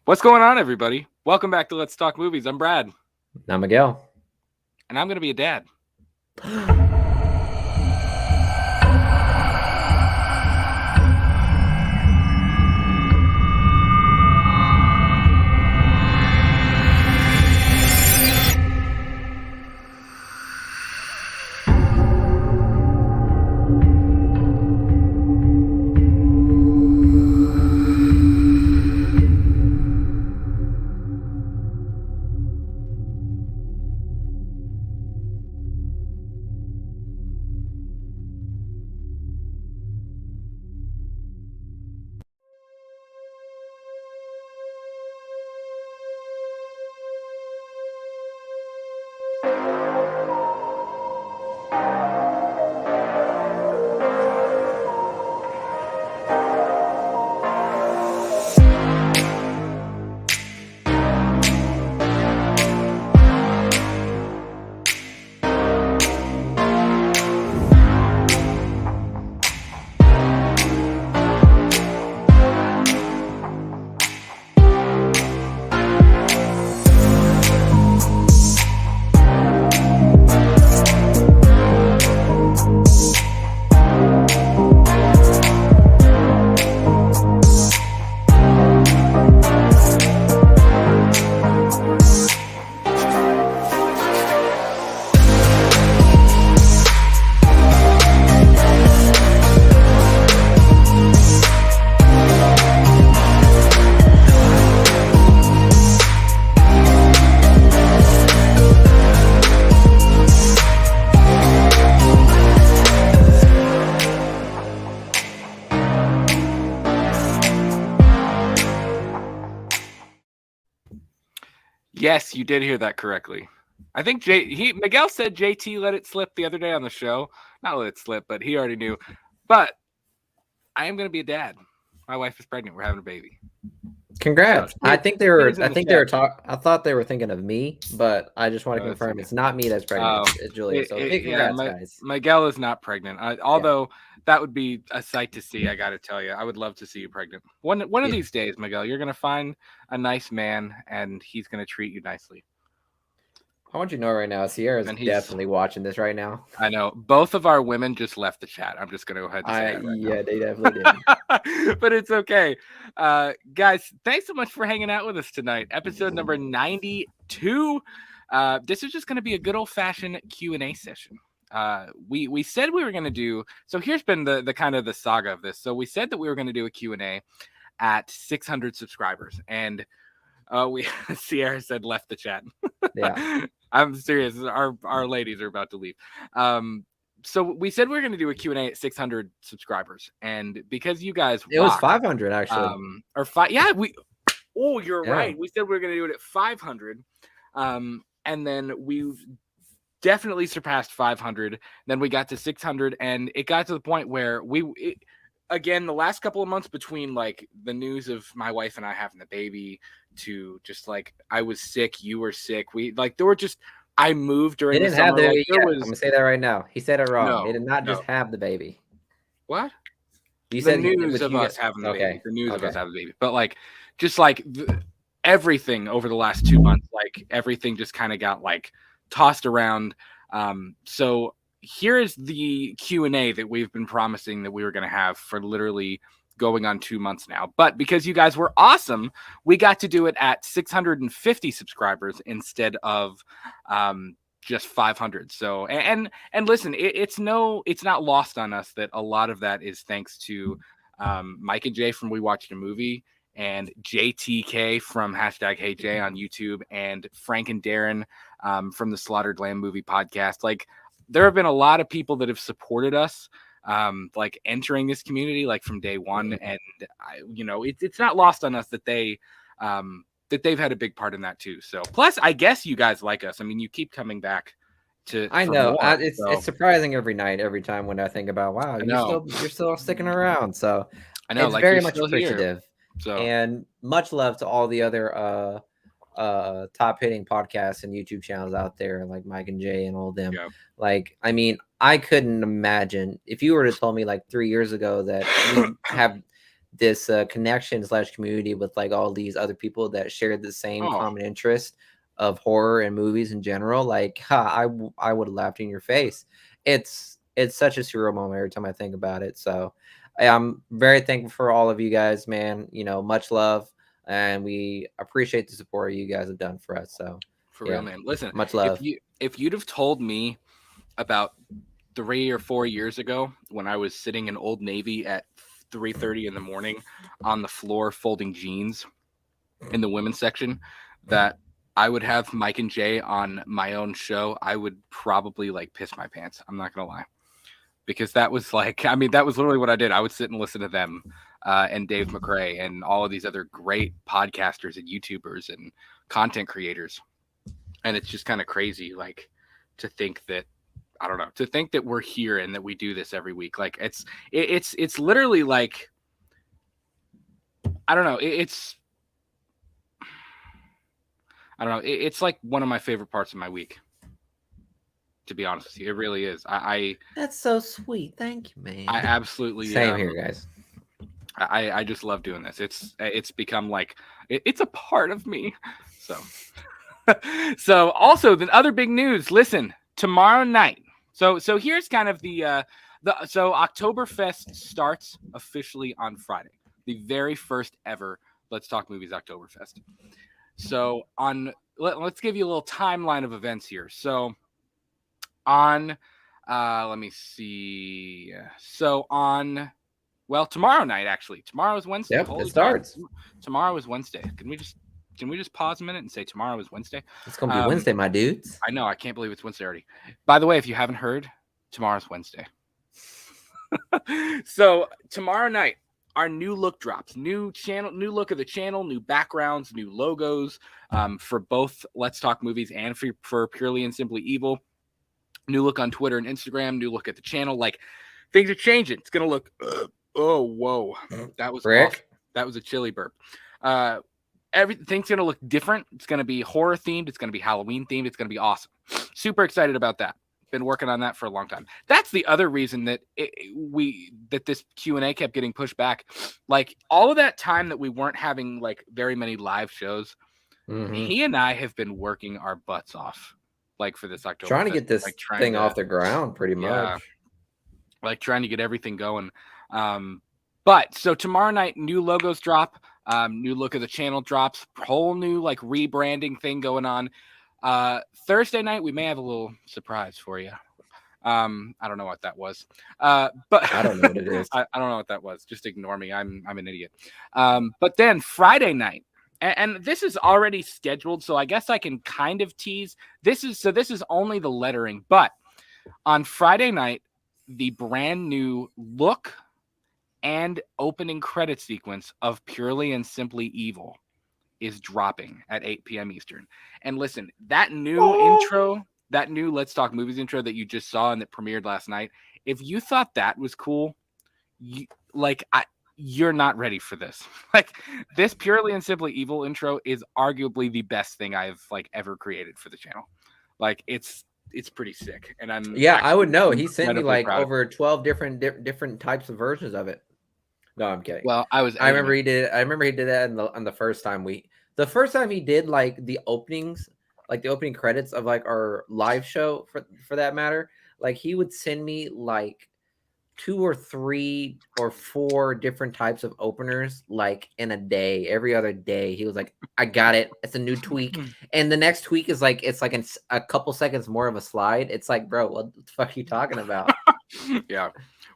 What's going on, everybody? Welcome back to Let's Talk Movies. I'm Brad, Now, Miguel. and I'm going to be a dad. Yes, you did hear that correctly. I think Miguel said JT let it slip the other day on the show. Not let it slip, but he already knew. But I am going to be a dad. My wife is pregnant. We're having a baby. Congrats. So, I think they were cheers in the they were chat. talking. I thought they were thinking of me, but I just want to Oh, it's confirm okay. it's not me that's pregnant. Oh, It's Julia. So big congrats, guys. Miguel is not pregnant. Although that would be a sight to see, I got to tell you. I would love to see you pregnant. One of these days, Miguel, you're going to find a nice man, and he's going to treat you nicely. I want you to know right now, Sierra's definitely watching this right now. I know. Both of our women just left the chat. I'm just going to go ahead and say that right now. They definitely did. But it's okay. Guys, thanks so much for hanging out with us tonight. Episode number 92. This is just going to be a good old-fashioned Q&A session. We said we were going to do... So here's been the kind of the saga of this. So we said that we were going to do a Q&A at 600 subscribers. And Sierra said left the chat. Yeah. I'm serious. Our ladies are about to leave. So we said we were going to do a Q&A at 600 subscribers, and because you guys it was 500 actually, or five. Yeah, you're right. We said we were going to do it at 500, and then we definitely surpassed 500. Then we got to 600, and it got to the point where again, the last couple of months between like the news of my wife and I having the baby to just like I was sick, you were sick. I moved during the summer. I'm gonna say that right now. He said it wrong. No, they did not just have the baby. What? You the said news of us having the baby. The news of us having the baby. But like, just like everything over the last 2 months, like everything just kind of got like tossed around. So here is the Q&A that we've been promising that we were going to have for literally going on 2 months now. But because you guys were awesome, we got to do it at 650 subscribers instead of just 500. So and listen, it's not lost on us that a lot of that is thanks to Mike and Jay from We Watched a Movie, and JTK from #HateJ on YouTube, and Frank and Darren from the Slaughtered Lamb Movie Podcast. Like, there have been a lot of people that have supported us like entering this community like from day one, and it's not lost on us that they've had a big part in that too. So plus I guess you guys like us. I mean, you keep coming back to I know it's surprising every time when I think about, wow, you're still sticking around. So I know, it's like, very much appreciative. So and much love to all the other top hitting podcasts and YouTube channels out there, like Mike and Jay and all of them. Like, I mean, I couldn't imagine if you were to tell me like 3 years ago that we have this connection / community with like all these other people that share the same common interest of horror and movies in general. Like, I would have laughed in your face. It's such a surreal moment every time I think about it. So I'm very thankful for all of you guys, man. You know, much love, and we appreciate the support you guys have done for us. So for real, man. Listen, much love. If you'd have told me about 3 or 4 years ago when I was sitting in Old Navy at 3:30 in the morning on the floor folding jeans in the women's section that I would have Mike and Jay on my own show, I would probably like piss my pants. I'm not gonna lie, because that was like, I mean, that was literally what I did. I would sit and listen to them and Dave McRae and all of these other great podcasters and YouTubers and content creators, and it's just kind of crazy, like, to think that, I don't know, to think that we're here and that we do this every week. Like, it's literally like, I don't know, it's like one of my favorite parts of my week, to be honest with you. It really is. That's so sweet. Thank you, man. I absolutely same here, guys. I just love doing this. It's become like it's a part of me. So also the other big news. Listen, tomorrow night. So here's kind of so Oktoberfest starts officially on Friday, the very first ever Let's Talk Movies Oktoberfest. So let's give you a little timeline of events here. So on, let me see. So on, well, tomorrow night, actually. Tomorrow is Wednesday. Yep, it starts. God. Tomorrow is Wednesday. Can we just pause a minute and say tomorrow is Wednesday? It's going to be Wednesday, my dudes. I know. I can't believe it's Wednesday already. By the way, if you haven't heard, tomorrow's Wednesday. So tomorrow night, our new look drops. New channel, new look of the channel, new backgrounds, new logos for both Let's Talk Movies and for Purely and Simply Evil. New look on Twitter and Instagram. New look at the channel. Like, things are changing. It's gonna look. Oh, whoa! That was awesome. That was a chili burp. Everything's gonna look different. It's gonna be horror themed. It's gonna be Halloween themed. It's gonna be awesome. Super excited about that. Been working on that for a long time. That's the other reason that this Q&A kept getting pushed back. Like, all of that time that we weren't having like very many live shows, he and I have been working our butts off, like, for this October. Trying to get this thing off the ground, pretty much. Like, trying to get everything going. But so tomorrow night, new logos drop, new look of the channel drops, whole new like rebranding thing going on. Thursday night, we may have a little surprise for you. I don't know what that was. But I don't know what it is. I don't know what that was. Just ignore me. I'm an idiot. But then Friday night, and this is already scheduled, so I guess I can kind of tease. This is only the lettering, but on Friday night, the brand new look and opening credit sequence of Purely and Simply Evil is dropping at 8 p.m. Eastern. And listen, that new intro, that new Let's Talk Movies intro that you just saw and that premiered last night, if you thought that was cool, you're not ready for this. Like, this Purely and Simply Evil intro is arguably the best thing I've like ever created for the channel. Like, it's pretty sick. And I would know. He sent me like over 12 different types of versions of it. No, I'm kidding. Well, I remember he did that on the first time he did like the openings, like the opening credits of like our live show for that matter. Like, he would send me like 2 or 3 or 4 different types of openers, like in a day, every other day. He was like, I got it. It's a new tweak. And the next tweak is like, it's like a couple seconds more of a slide. It's like, bro, what the fuck are you talking about? Yeah.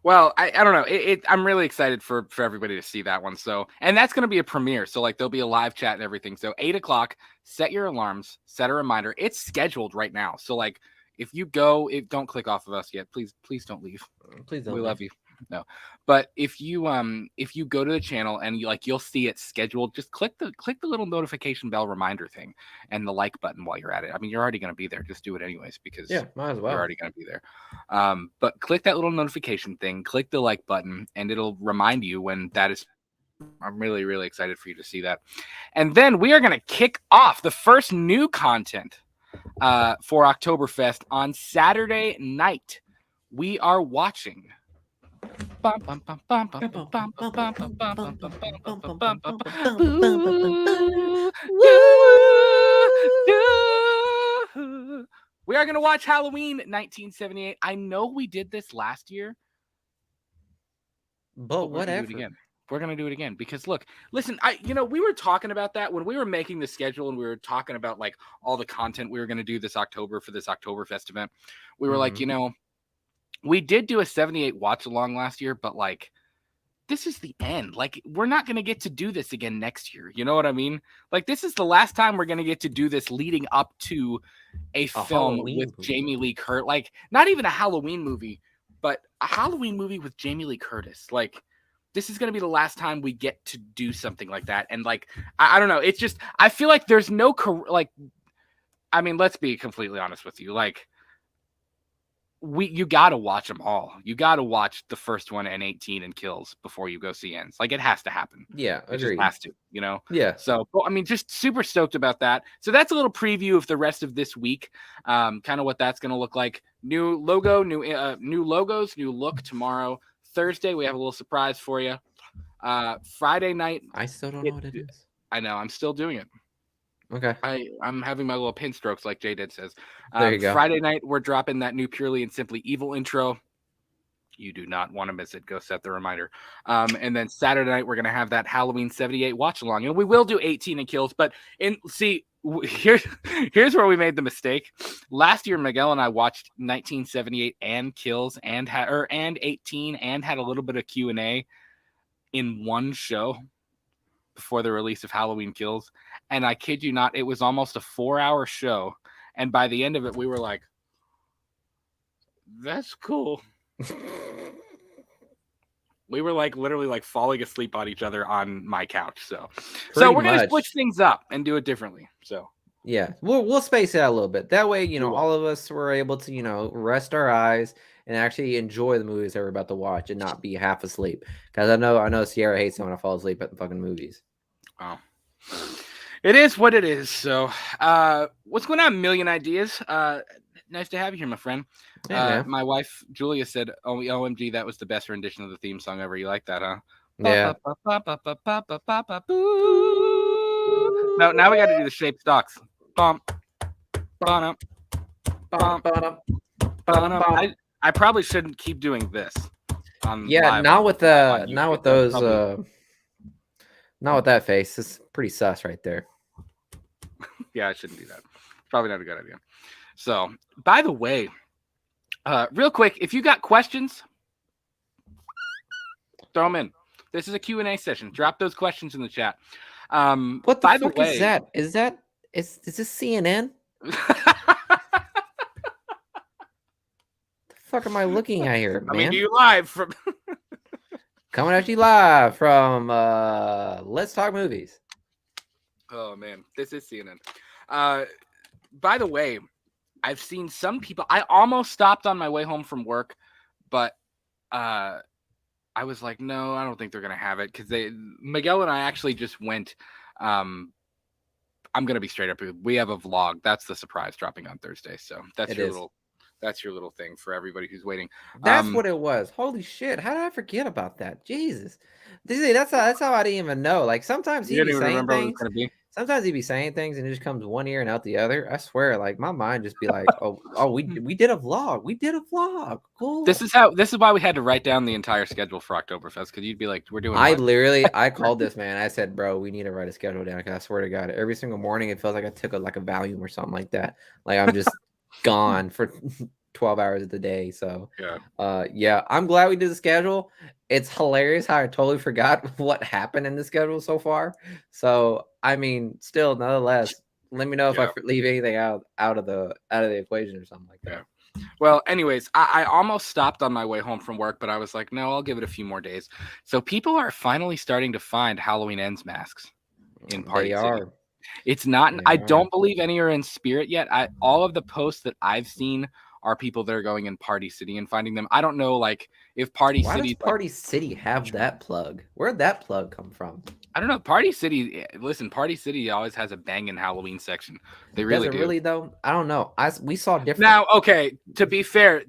Well, I don't know. I'm really excited for everybody to see that one. So, and that's going to be a premiere. So like, there'll be a live chat and everything. So 8 o'clock, set your alarms, set a reminder. It's scheduled right now. So like, if you go, don't click off of us yet. Please don't leave. Please don't. We love you. No, but if you go to the channel and you'll see it scheduled, just click the little notification bell reminder thing and the like button while you're at it. I mean, you're already going to be there. Just do it anyways, because might as well. You're already going to be there. But click that little notification thing, click the like button, and it'll remind you when that is. I'm really, really excited for you to see that. And then we are going to kick off the first new content for Oktoberfest on Saturday night. We are watching We are going to watch Halloween 1978. I know we did this last year, but whatever. We're going to do it again because listen, we were talking about that when we were making the schedule and we were talking about like all the content we were going to do this October for this Oktoberfest event. We were like, we did do a 78 watch along last year, but like, this is the end. Like, we're not going to get to do this again next year. You know what I mean? Like, this is the last time we're going to get to do this leading up to a film Halloween with movie. Jamie Lee Curtis. Like, not even a Halloween movie, but a Halloween movie with Jamie Lee Curtis. Like, this is going to be the last time we get to do something like that. And like, I don't know. It's just, I feel like there's no, I mean, let's be completely honest with you. Like, you got to watch them all. You got to watch the first one and 18 and Kills before you go see Ends. Like, it has to happen. Yeah, it just has to, Yeah. So, I mean, just super stoked about that. So that's a little preview of the rest of this week. Kind of what that's going to look like. New logo, new logos, new look tomorrow. Thursday, we have a little surprise for you. Friday night. I still don't know what it is. I know. I'm still doing it. Okay. I'm having my little pin strokes like Jay did says. There you go. Friday night, we're dropping that new Purely and Simply Evil intro. You do not want to miss it. Go set the reminder. And then Saturday night, we're going to have that Halloween 78 watch along. We will do 18 and Kills, but here's where we made the mistake. Last year, Miguel and I watched 1978 and Kills and 18 and had a little bit of Q&A in one show before the release of Halloween Kills. And I kid you not, it was almost a 4-hour show. And by the end of it, we were like, that's cool. We were like literally like falling asleep on each other on my couch. So we're going to switch things up and do it differently. So yeah, we'll space it out a little bit. That way, all of us were able to, rest our eyes and actually enjoy the movies that we're about to watch and not be half asleep. Because I know Sierra hates it when I fall asleep at the fucking movies. Oh, it is what it is. So, what's going on? Million Ideas. Nice to have you here, my friend. Yeah, my wife Julia said, "Oh, OMG, that was the best rendition of the theme song ever." You like that, huh? Yeah. No, now we got to do the shape stocks. I probably shouldn't keep doing this. Not with that face. It's pretty sus right there. Yeah, I shouldn't do that. It's probably not a good idea. So, by the way, real quick, if you got questions, throw them in. This is a Q&A session. Drop those questions in the chat. What the fuck is that? Is this CNN? The fuck am I looking at here, man? I mean, you live from coming at you live from Let's Talk Movies. Oh man, this is CNN. By the way, I've seen some people. I almost stopped on my way home from work, but I was like, no, I don't think they're gonna have it because Miguel and I actually just went. I'm gonna be straight up. We have a vlog. That's the surprise dropping on Thursday. So that's your little thing for everybody who's waiting. That's what it was. Holy shit! How did I forget about that? Jesus, that's how I didn't even know. Like sometimes he'd be saying things. Sometimes he'd be saying things and it just comes one ear and out the other. I swear, like my mind just be like, oh, we did a vlog. We did a vlog. Cool. This is why we had to write down the entire schedule for Oktoberfest because you'd be like, we're doing. I called this man. I said, bro, we need to write a schedule down. Cause I swear to God, every single morning it feels like I took a Valium or something like that. Like I'm just gone for 12 hours of the day. So yeah, I'm glad we did the schedule. It's hilarious how I totally forgot what happened in the schedule so far. So I mean, still, nonetheless, let me know if I leave anything out of the equation or something like that. Yeah. Well, anyways, I almost stopped on my way home from work, but I was like, no, I'll give it a few more days. So people are finally starting to find Halloween Ends masks in Party City. It's not. I don't believe any are in Spirit yet. All of the posts that I've seen are people that are going in Party City and finding them. I don't know, like if Party City. Does Party City have that plug? Where'd that plug come from? I don't know. Party City. Listen, Party City always has a banging Halloween section. They really do. Really though? I don't know. We saw different. Now, okay. To be fair,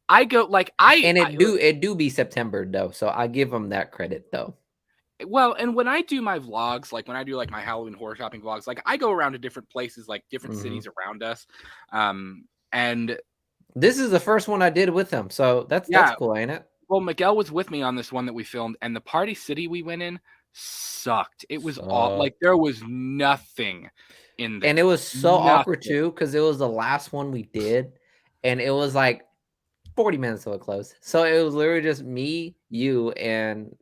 I go like it do be September though, so I give them that credit though. Well, and when I do my vlogs, like when I do like my Halloween horror shopping vlogs, like I go around to different places, like different cities around us. And this is the first one I did with him, so that's cool, ain't it? Well, Miguel was with me on this one that we filmed, and the Party City we went in sucked. It was all like there was nothing in there. And it was so awkward too, because it was the last one we did, and it was like 40 minutes till it closed. So it was literally just me, you, and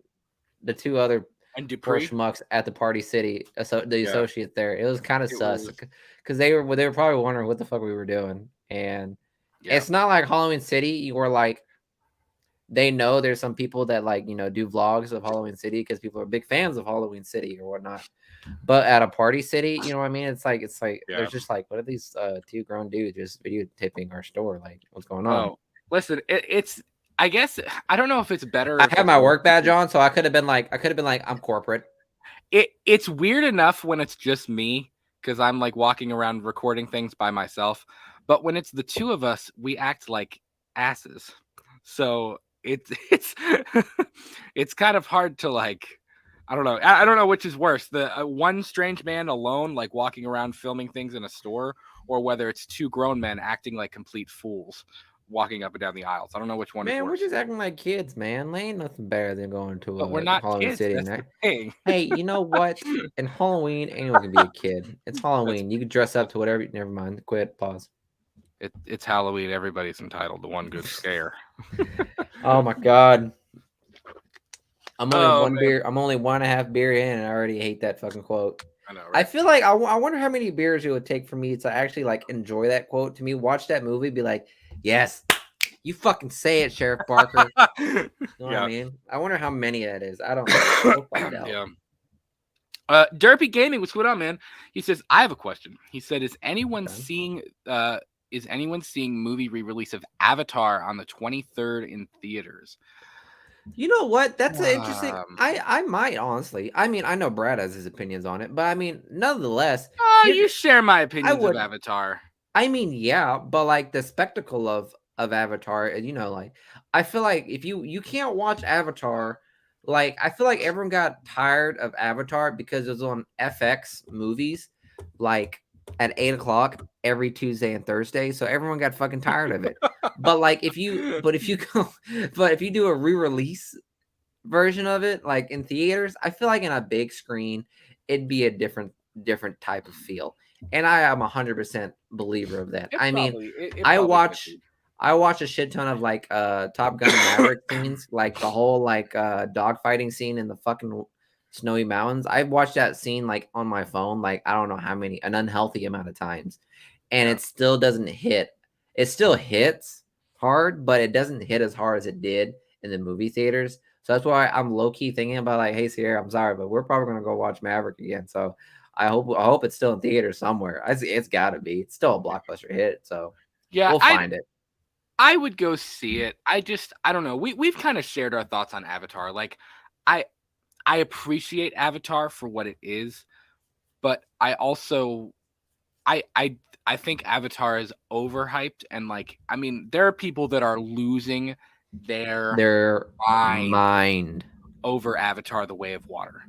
the two other poor schmucks at the Party City, the associate there. It was kind of sus because they were probably wondering what the fuck we were doing. And it's not like Halloween City. You were like, they know there's some people that like, do vlogs of Halloween City because people are big fans of Halloween City or whatnot. But at a Party City, you know what I mean? It's like there's just like, what are these two grown dudes just videotaping our store? Like, what's going on? Oh, listen, it's I guess I don't know if it's better. I have my work badge on, so I could have been like, I'm corporate. It's weird enough when it's just me because I'm like walking around recording things by myself. But when it's the two of us, we act like asses. So it's it's kind of hard to like. I don't know. I don't know which is worse: the one strange man alone, like walking around filming things in a store, or whether it's two grown men acting like complete fools walking up and down the aisles. I don't know which one. Man, we're just acting like kids, man. There ain't nothing better than going to we're not Halloween kids, City. that's the thing. Hey, you know what? In Halloween, anyone can be a kid. It's Halloween. You can dress up to whatever. Never mind. Quit. Pause. It's Halloween. Everybody's entitled to one good scare. Oh my god. I'm only beer. I'm only 1.5 beer in, and I already hate that fucking quote. I know, right? I feel like I wonder how many beers it would take for me to actually like enjoy that quote. To me, watch that movie, be like, yes, you fucking say it, Sheriff Barker. You know what I mean? I wonder how many that is. I don't know. We'll find out. Yeah. Derpy Gaming, what's going on, man? He says, I have a question. He said, is anyone seeing movie re-release of Avatar on the 23rd in theaters? You know what? That's interesting. I might honestly. I mean, I know Brad has his opinions on it, but I mean, nonetheless. You share my opinions of Avatar. I mean, yeah, but like the spectacle of Avatar, like I feel like if you can't watch Avatar, like I feel like everyone got tired of Avatar because it was on FX movies, like at 8:00 every Tuesday and Thursday. So everyone got fucking tired of it. But like if you do a re-release version of it, like in theaters, I feel like in a big screen, it'd be a different type of feel. And I am 100% believer of that. I watch a shit ton of like Top Gun Maverick scenes, like the whole like dogfighting scene in the fucking snowy mountains. I've watched that scene like on my phone, like I don't know how many, an unhealthy amount of times, and it still doesn't hit. It still hits hard, but it doesn't hit as hard as it did in the movie theaters. So that's why I'm low key thinking about like, hey Sierra, I'm sorry, but we're probably gonna go watch Maverick again. So I hope it's still in theaters somewhere. It's gotta be. It's still a blockbuster hit. So yeah, we'll find it. I would go see it. I don't know. We've kind of shared our thoughts on Avatar. Like I appreciate Avatar for what it is, but I also I think Avatar is overhyped, and like I mean there are people that are losing their mind over Avatar: The Way of Water.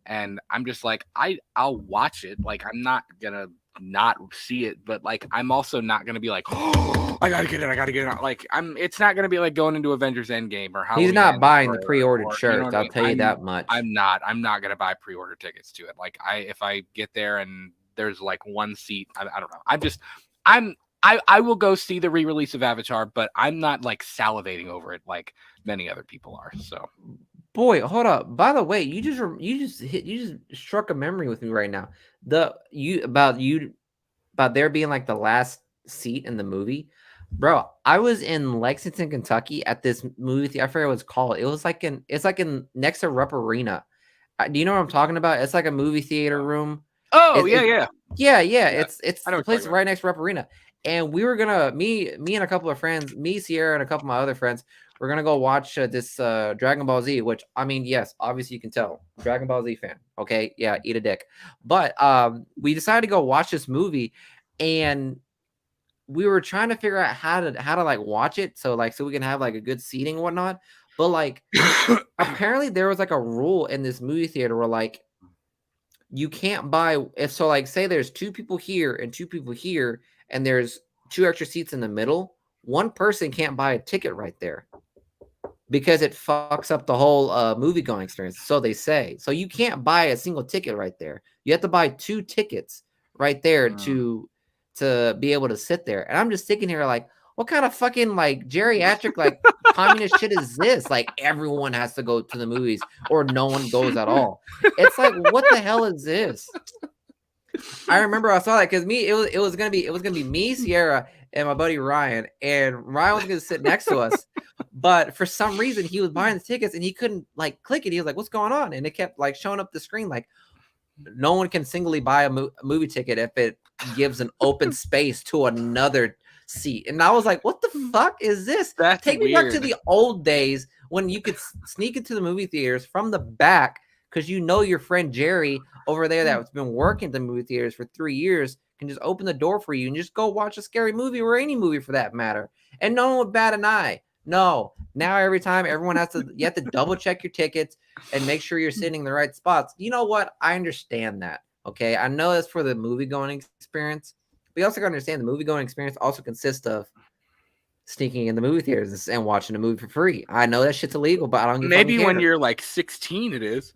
And I'm just like I'll watch it. Like I'm not gonna not see it, but like I'm also not gonna be like, oh, I gotta get it. Like it's not gonna be like going into Avengers Endgame or Halloween. He's not buying the pre-ordered shirts. I'll tell you that much. I'm not gonna buy pre-order tickets to it. Like if I get there and there's like one seat, I don't know. I will go see the re-release of Avatar, but I'm not like salivating over it like many other people are. So. Boy, hold up. By the way, you just struck a memory with me right now. About there being like the last seat in the movie. Bro, I was in Lexington, Kentucky at this movie theater. I forget what it's called. It's like in next to Rupp Arena. Do you know what I'm talking about? It's like a movie theater room. Oh, yeah. It's the place right next to Rupp Arena. And we were gonna me and a couple of friends, me, Sierra, and a couple of my other friends, we're gonna go watch this Dragon Ball Z, which I mean, yes, obviously you can tell, Dragon Ball Z fan. Okay, yeah, eat a dick. But we decided to go watch this movie, and we were trying to figure out how to like watch it so we can have like a good seating and whatnot. But like apparently there was like a rule in this movie theater where like you can't buy like say there's 2 people here and 2 people here and there's 2 extra seats in the middle, one person can't buy a ticket right there because it fucks up the whole movie going experience. So they say. So you can't buy a single ticket right there. You have to buy 2 tickets right there to be able to sit there. And I'm just sitting here like, what kind of fucking like geriatric like communist shit is this? Like everyone has to go to the movies or no one goes at all. It's like, what the hell is this? I remember I saw that because it was gonna be me, Sierra, and my buddy Ryan, and Ryan was gonna sit next to us, but for some reason he was buying the tickets and he couldn't like click it. He was like, "What's going on?" And it kept like showing up the screen like no one can singly buy a movie ticket if it gives an open space to another seat. And I was like, "What the fuck is this?" That's Take me back to the old days when you could sneak into the movie theaters from the back because you know your friend Jerry over there that's been working at the movie theaters for 3 years can just open the door for you and just go watch a scary movie or any movie for that matter. And no one would bat an eye. No, now every time you have to double check your tickets and make sure you're sitting in the right spots. You know what? I understand that. Okay. I know that's for the movie going experience. But you also got to understand the movie going experience also consists of sneaking in the movie theaters and watching a movie for free. I know that shit's illegal, but I don't maybe when you're like 16 it is.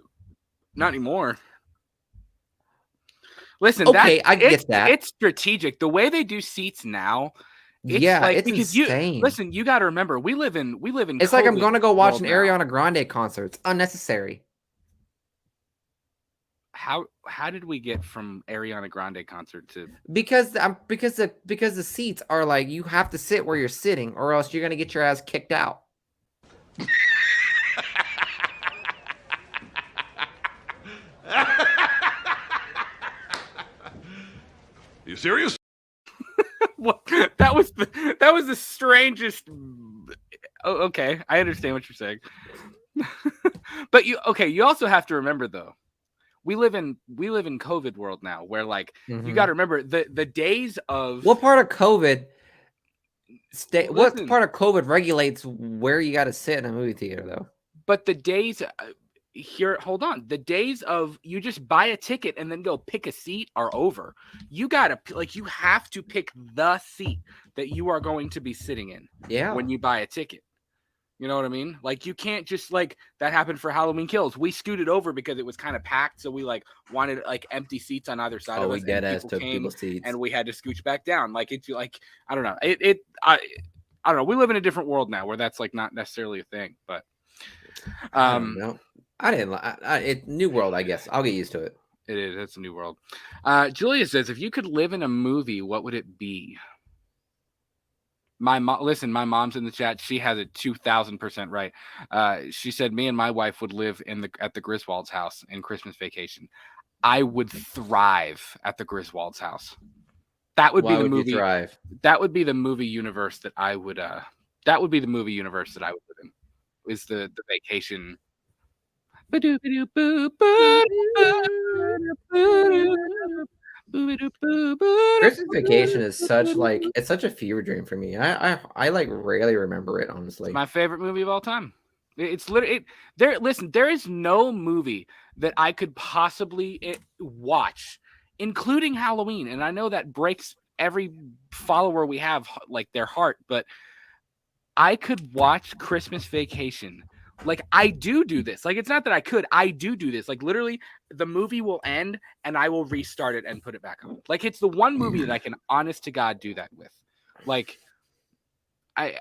Not anymore. Listen, okay, I get that. It's strategic. The way they do seats now, it's because insane. You got to remember, we live in. It's like I'm going to go watch an Ariana Grande concert. It's unnecessary. How did we get from Ariana Grande concert to because the seats are like you have to sit where you're sitting or else you're going to get your ass kicked out. Are you serious? Well, that was the strangest. Oh, okay, I understand what you're saying. But you also have to remember though, we live in COVID world now where like you got to remember the days of what part of COVID what part of COVID regulates where you got to sit in a movie theater though? But the days hold on. The days of you just buy a ticket and then go pick a seat are over. You have to pick the seat that you are going to be sitting in. Yeah. When you buy a ticket. You know what I mean? Like you can't just like that happened for Halloween Kills. We scooted over because it was kind of packed, so we like wanted like empty seats on either side of us. We dead ass took people's seats, and we had to scooch back down. Like it's like I don't know. I don't know. We live in a different world now where that's like not necessarily a thing, but I didn't. New world, I guess. I'll get used to it. It is. It's a new world. Julia says, if you could live in a movie, what would it be? My mom's in the chat. She has it 2,000% right. She said, me and my wife would live at the Griswold's house in Christmas Vacation. I would thrive at the Griswold's house. That would be the movie. Thrive? That would be the movie universe that I would. That would be the movie universe that I would live in. Is the vacation. Christmas Vacation is such a fever dream for me. I like rarely remember it, honestly. It's my favorite movie of all time. It's literally there is no movie that I could possibly watch, including Halloween. And I know that breaks every follower we have like their heart, but I could watch Christmas Vacation. Like I do this. Like it's not that I do this. Like literally the movie will end and I will restart it and put it back on. Like it's the one movie that I can honest to God do that with. Like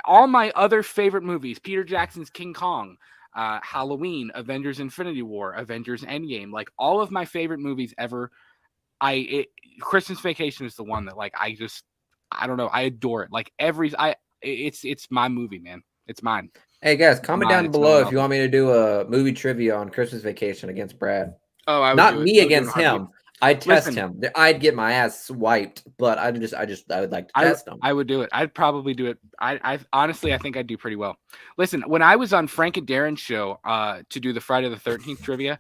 all my other favorite movies, Peter Jackson's King Kong, Halloween, Avengers Infinity War, Avengers Endgame, like all of my favorite movies ever. Christmas Vacation is the one that like I don't know, I adore it. Like it's my movie, man. It's mine. Hey guys, comment down below if you want me to do a movie trivia on Christmas Vacation against Brad. Oh, not me against him. I'd test him. I'd get my ass swiped, but I would like to test him. I would do it. I'd probably do it. I honestly, I think I'd do pretty well. Listen, when I was on Frank and Darren's show to do the Friday the 13th trivia,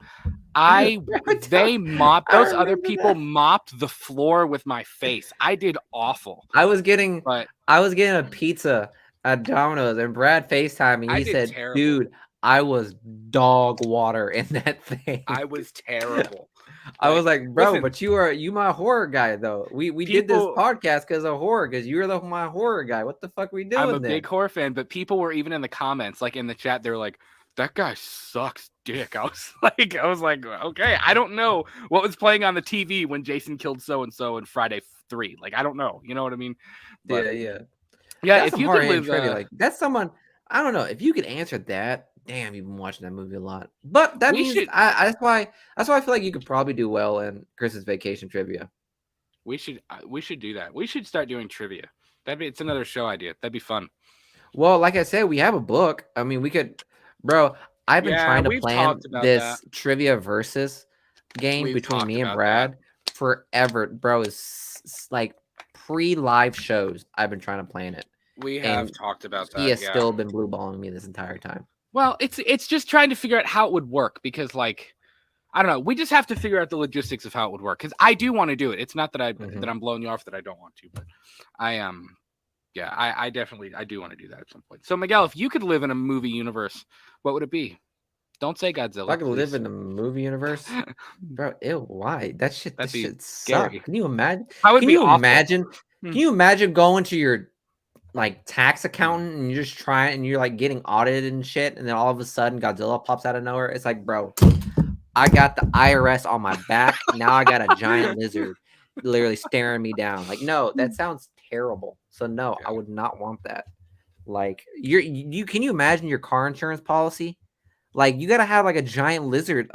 those other people mopped the floor with my face. I did awful. I was getting a pizza at Domino's, and Brad FaceTimed me. He said, terrible. "Dude, I was dog water in that thing. I was terrible." I was like, "Bro, listen, but you my horror guy though. We did this podcast because of horror, because you're my horror guy. What the fuck we doing?" I'm a big horror fan, but people were even in the comments, like in the chat, they're like, "That guy sucks dick." I was like, okay, I don't know what was playing on the TV when Jason killed so and so in Friday 3. Like, I don't know. You know what I mean? But, yeah. That's if you could live, like that's someone. I don't know if you could answer that. Damn, you've been watching that movie a lot. But that means that's why I feel like you could probably do well in Christmas Vacation trivia. We should do that. We should start doing trivia. It's another show idea. That'd be fun. Well, like I said, we have a book. I mean, we could, bro. I've been trying to plan this trivia versus game between me and Brad forever, bro. It's like pre-live shows. I've been trying to plan it. We have talked about that. He has still been blue balling me this entire time. Well, it's just trying to figure out how it would work, because like, I don't know. We just have to figure out the logistics of how it would work, because I do want to do it. It's not that that I'm blowing you off that I don't want to, but I definitely do want to do that at some point. So Miguel, if you could live in a movie universe, what would it be? Don't say Godzilla. If I could live in a movie universe, bro. Ew, why? That shit sucks. Can you imagine? Can you imagine going to your like tax accountant and you're just trying and you're like getting audited and shit, and then all of a sudden Godzilla pops out of nowhere? It's like, bro, I got the IRS on my back. Now I got a giant lizard literally staring me down. Like, no, that sounds terrible. So no, I would not want that. Like, can you imagine your car insurance policy? Like, you gotta have like a giant lizard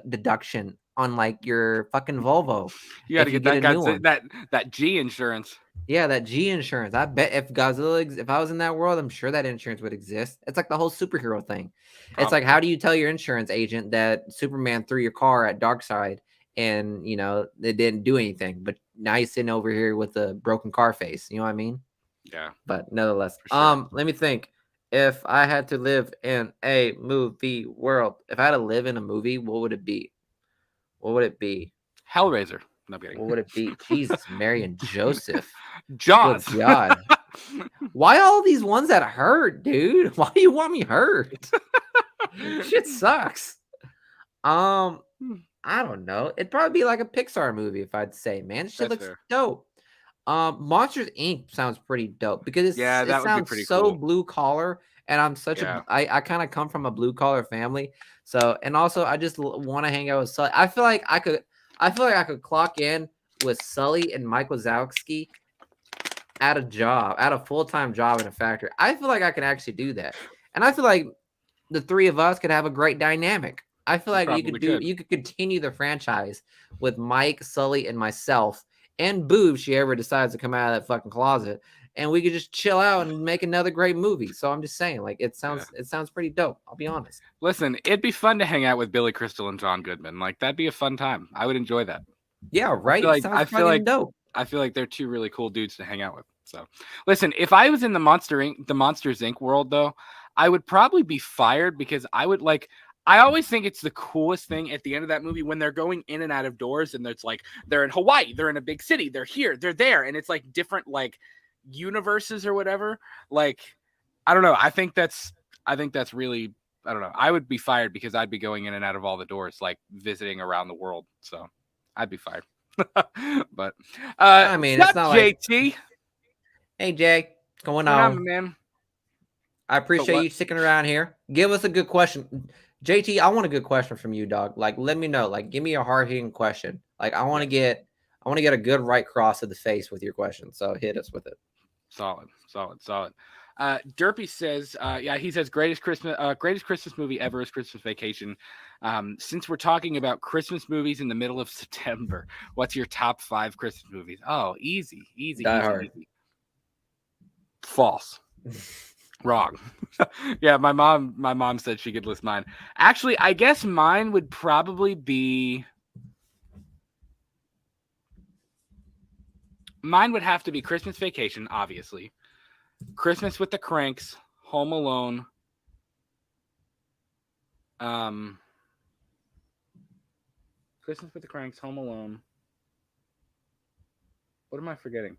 deduction on like your fucking Volvo. You gotta get that G insurance. Yeah, that G insurance. I bet if I was in that world, I'm sure that insurance would exist. It's like the whole superhero thing. Probably. It's like, how do you tell your insurance agent that Superman threw your car at Darkseid and, you know, it didn't do anything, but now you're sitting over here with a broken car face. You know what I mean? Yeah. But nevertheless, sure. Let me think. If I had to live in a movie world, if I had to live in a movie, what would it be? What would it be? Hellraiser. No, I'm kidding. What would it be? Jesus, Mary and Joseph. Jaws. Good God. Why all these ones that hurt, dude? Why do you want me hurt? Shit sucks. I don't know. It'd probably be like a Pixar movie if I'd say, man. This shit looks dope. Monsters Inc. sounds pretty dope because it sounds so cool. Blue collar, and I'm such I kind of come from a blue collar family. So, and also I just want to hang out with Sully. I feel like I could clock in with Sully and Mike Wazowski at a full-time job in a factory. I feel like I can actually do that. And I feel like the three of us could have a great dynamic. I feel like you could continue the franchise with Mike, Sully, and myself, and Boo if she ever decides to come out of that fucking closet, and we could just chill out and make another great movie. So I'm just saying, like, it sounds pretty dope. I'll be honest. Listen, it'd be fun to hang out with Billy Crystal and John Goodman. Like, that'd be a fun time. I would enjoy that. Yeah, right. I feel like dope. I feel like they're two really cool dudes to hang out with. So, listen, if I was in the Monsters Inc. world, though, I would probably be fired because I always think it's the coolest thing at the end of that movie when they're going in and out of doors, and it's like they're in Hawaii, they're in a big city, they're here, they're there, and it's like different like universes or whatever. Like, I don't know. I think that's really, I don't know. I would be fired because I'd be going in and out of all the doors, like visiting around the world. So I'd be fired. But I mean, it's not JT. Hey Jay, what's going on, man? I appreciate you sticking around here. Give us a good question. JT, I want a good question from you, dog. Like, let me know. Like, give me a hard-hitting question. Like, I want to get a good right cross to the face with your question. So hit us with it. Solid. Derpy says, he says greatest Christmas movie ever is Christmas Vacation. Since we're talking about Christmas movies in the middle of September, what's your top 5 Christmas movies? Oh, easy. Die Hard. False. Wrong. Yeah, my mom said she could list mine. Actually, I guess mine would probably be mine would have to be Christmas Vacation, obviously. Christmas with the Cranks, Home Alone. Christmas with the Cranks, Home Alone. What am I forgetting?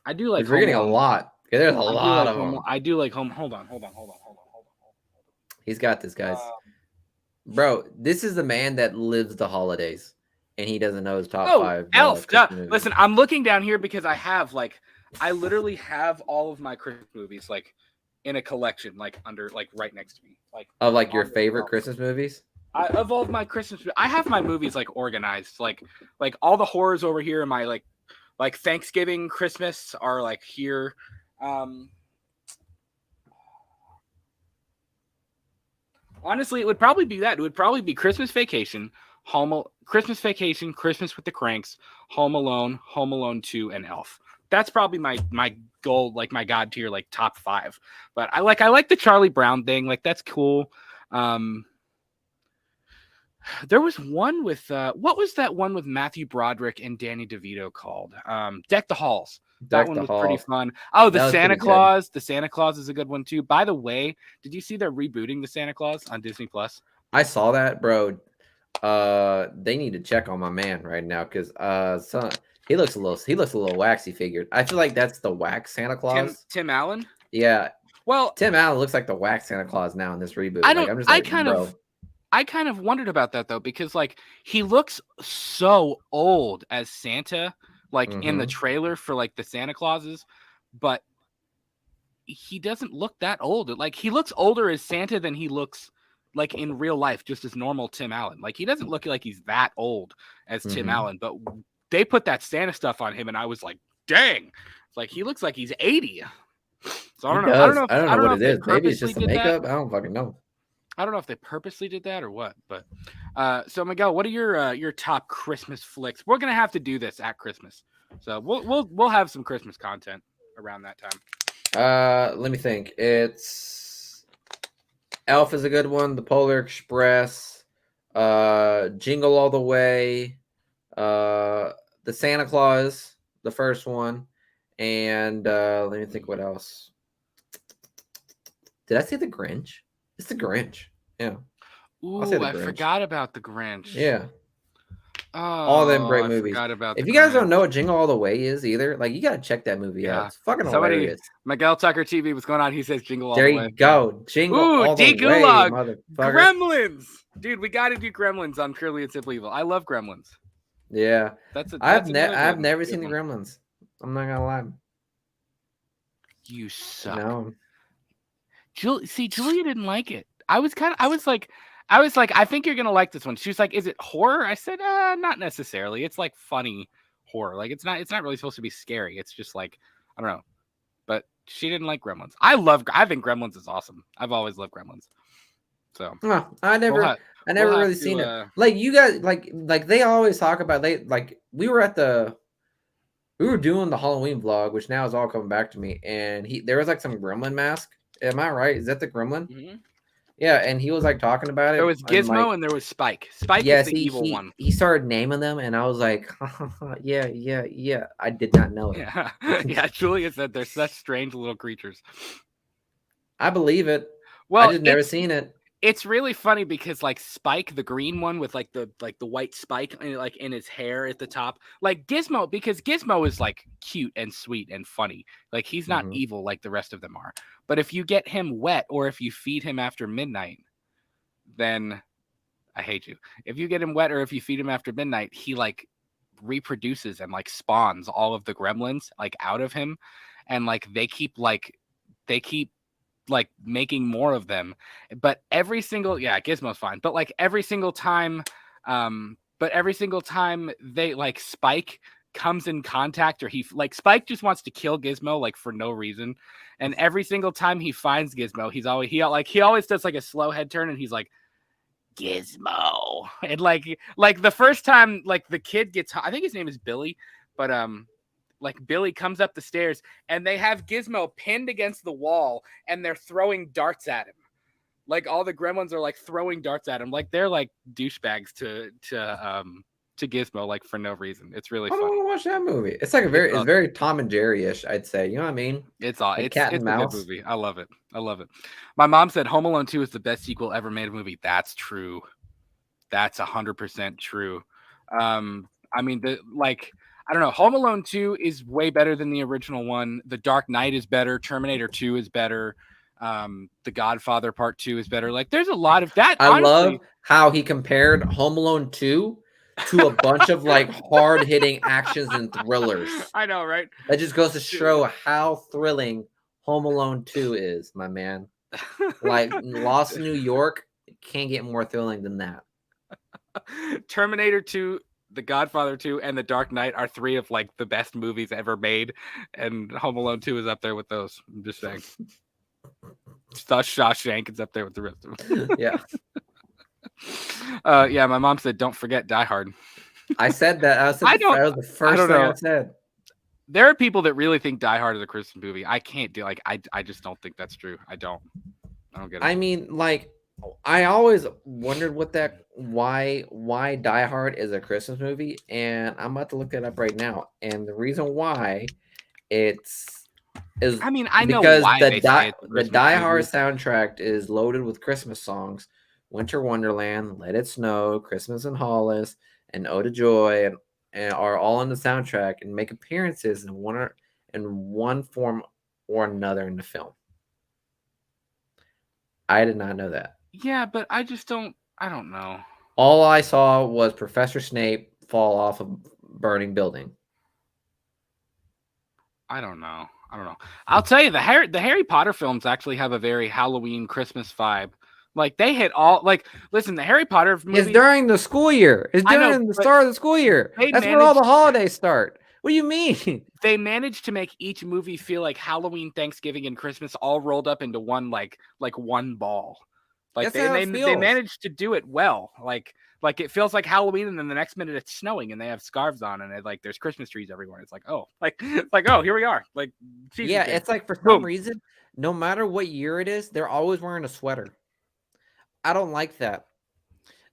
I do like. You're forgetting a lot. Okay, there's a lot of them. I do like Home. Hold on. He's got this, guys. Bro, this is the man that lives the holidays, and he doesn't know his top 5. Elf. Listen, I'm looking down here because I literally have all of my Christmas movies like in a collection, like under, like right next to me, like of like your favorite Christmas movies. Of all of my Christmas, I have my movies like organized, like all the horrors over here in my like Thanksgiving, Christmas are like here. Honestly, it would probably be that. It would probably be Christmas Vacation, Christmas Vacation, Christmas with the Cranks, Home Alone 2, and Elf. That's probably my goal, like my god tier, like top 5. But I like the Charlie Brown thing. Like that's cool. There was one with what was that one with Matthew Broderick and Danny DeVito called? Deck the Halls. That one was pretty fun. Oh, the Santa Claus. The Santa Claus is a good one too. By the way, did you see they're rebooting the Santa Claus on Disney Plus? I saw that, bro. They need to check on my man right now because he looks a little waxy figured. I feel like that's the wax Santa Claus. Tim Allen. Yeah. Well, Tim Allen looks like the wax Santa Claus now in this reboot. I kind of wondered about that though, because like he looks so old as Santa, like in the trailer for like the Santa Clauses, but he doesn't look that old. Like he looks older as Santa than he looks like in real life, just as normal Tim Allen. Like he doesn't look like he's that old as Tim Allen, but they put that Santa stuff on him, and I was like, dang, like he looks like he's 80. So I don't know. I don't know what it is. Maybe it's just the makeup. I don't fucking know. I don't know if they purposely did that or what, but so Miguel, what are your top Christmas flicks? We're gonna have to do this at Christmas, so we'll have some Christmas content around that time. Let me think. It's Elf is a good one. The Polar Express, Jingle All the Way, the Santa Claus, the first one, and let me think what else. Did I say the Grinch? It's the Grinch. Yeah. Ooh, I forgot about the Grinch. Yeah. Oh, all them great movies. If you guys don't know what Jingle All the Way is either, like you gotta check that movie out. It's fucking hilarious. Miguel Tucker TV, what's going on? He says Jingle All the Way. There you go. Jingle All the Way, motherfucker. Gremlins. Dude, we gotta do Gremlins on Purely and Simply Evil. I love Gremlins. Yeah. I've never seen the Gremlins. I'm not gonna lie. You suck. No. Julia didn't like it. I was like, I think you're gonna like this one. She was like, is it horror? I said, not necessarily. It's like funny horror. Like it's not really supposed to be scary. It's just like, I don't know. But she didn't like Gremlins. I think Gremlins is awesome. I've always loved Gremlins. So I never really seen it. Like you guys, like they always talk about we were doing the Halloween vlog, which now is all coming back to me, and there was like some gremlin mask. Am I right? Is that the gremlin? Mm-hmm. Yeah, and he was like talking about it. There was Gizmo and there was Spike. Spike is the evil one. He started naming them, and I was like, yeah. I did not know it. Yeah. Julia said they're such strange little creatures. I believe it. Well, I just never seen it. It's really funny because like Spike, the green one with like the white spike like in his hair at the top, like Gizmo, because Gizmo is like cute and sweet and funny. Like he's not evil like the rest of them are. But if you get him wet or if you feed him after midnight, then I hate you. If you get him wet or if you feed him after midnight, he like reproduces and like spawns all of the gremlins like out of him, and like they keep making more of them, but Gizmo's fine, but like every single time they like Spike comes in contact, or Spike just wants to kill Gizmo like for no reason, and every single time he finds Gizmo, he always does like a slow head turn, and he's like, Gizmo, and like the first time like the kid gets, I think his name is Billy, but like Billy comes up the stairs and they have Gizmo pinned against the wall and they're throwing darts at him. Like all the gremlins are like throwing darts at him. Like they're like douchebags to to Gizmo like for no reason. It's really I don't funny. want to watch that movie. It's like it's very Tom and Jerry-ish, I'd say. You know what I mean? It's like Cat and Mouse. A good movie. I love it. My mom said Home Alone 2 is the best sequel ever made a movie. That's true. That's 100% true. I mean, I don't know. Home Alone 2 is way better than the original one. The Dark Knight is better. Terminator 2 is better. The Godfather Part 2 is better. Like, there's a lot of that. I love how he compared Home Alone 2 to a bunch of like hard-hitting actions and thrillers. I know, right? That just goes to show how thrilling Home Alone 2 is, my man. Like Lost in New York can't get more thrilling than that. Terminator 2, The Godfather 2, and The Dark Knight are three of like the best movies ever made, and Home Alone 2 is up there with those. I'm just saying. Shawshank is up there with the rest of them. Yeah. Yeah, my mom said, don't forget Die Hard. I said that. That was the first thing I said. There are people that really think Die Hard is a Christmas movie. I can't do I just don't think that's true. I don't get it. I mean, like, I always wondered why Die Hard is a Christmas movie, and I'm about to look it up right now. And the reason why I know because why the Die Hard soundtrack is loaded with Christmas songs. Winter Wonderland, Let It Snow, Christmas in Hollis, and Ode to Joy, and are all on the soundtrack and make appearances in one form or another in the film. I did not know that. Yeah, but I don't know. All I saw was Professor Snape fall off a burning building. I don't know. I'll tell you, the Harry Potter films actually have a very Halloween Christmas vibe. Like they hit all listen, the Harry Potter movie is during the school year. It's during the start of the school year. That's where all the holidays start. What do you mean? They managed to make each movie feel like Halloween, Thanksgiving, and Christmas all rolled up into one like one ball. Like they managed to do it well. Like it feels like Halloween, and then the next minute it's snowing, and they have scarves on, and there's Christmas trees everywhere. It's like oh, here we are. Like yeah, it's like for some reason, no matter what year it is, they're always wearing a sweater. I don't like that.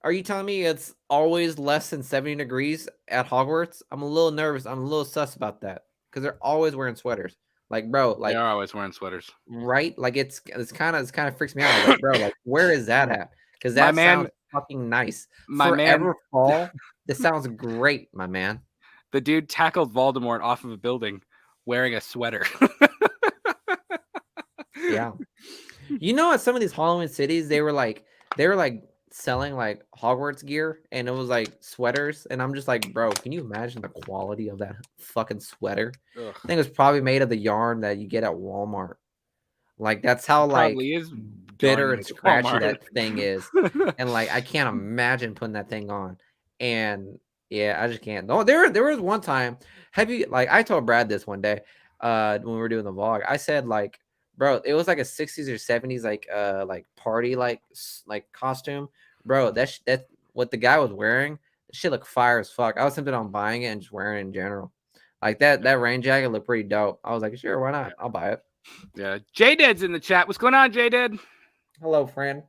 Are you telling me it's always less than 70 degrees at Hogwarts? I'm a little nervous. I'm a little sus about that because they're always wearing sweaters. Like, bro, they're always wearing sweaters, right? Like, it's kind of freaks me out. Like, bro, like, where is that at? Because that sounds fucking nice. Fall. This sounds great, my man. The dude tackled Voldemort off of a building wearing a sweater. Yeah. You know, at some of these Halloween cities, they were like selling like Hogwarts gear, and it was like sweaters, and I'm just like, bro, can you imagine the quality of that fucking sweater? Ugh. I think it was probably made of the yarn that you get at Walmart. Like that's how like bitter and scratchy that thing is, and like I can't imagine putting that thing on. And yeah, I just can't. No, there was one time. I told Brad this one day when we were doing the vlog. I said like, bro, it was like a 60s or 70s like party like costume. Bro, that what the guy was wearing, that shit looked fire as fuck. I was tempted on buying it and just wearing it in general. Like that rain jacket looked pretty dope. I was like, sure, why not? I'll buy it. Yeah. J-Dead's in the chat. What's going on, J-Dead? Hello, friend.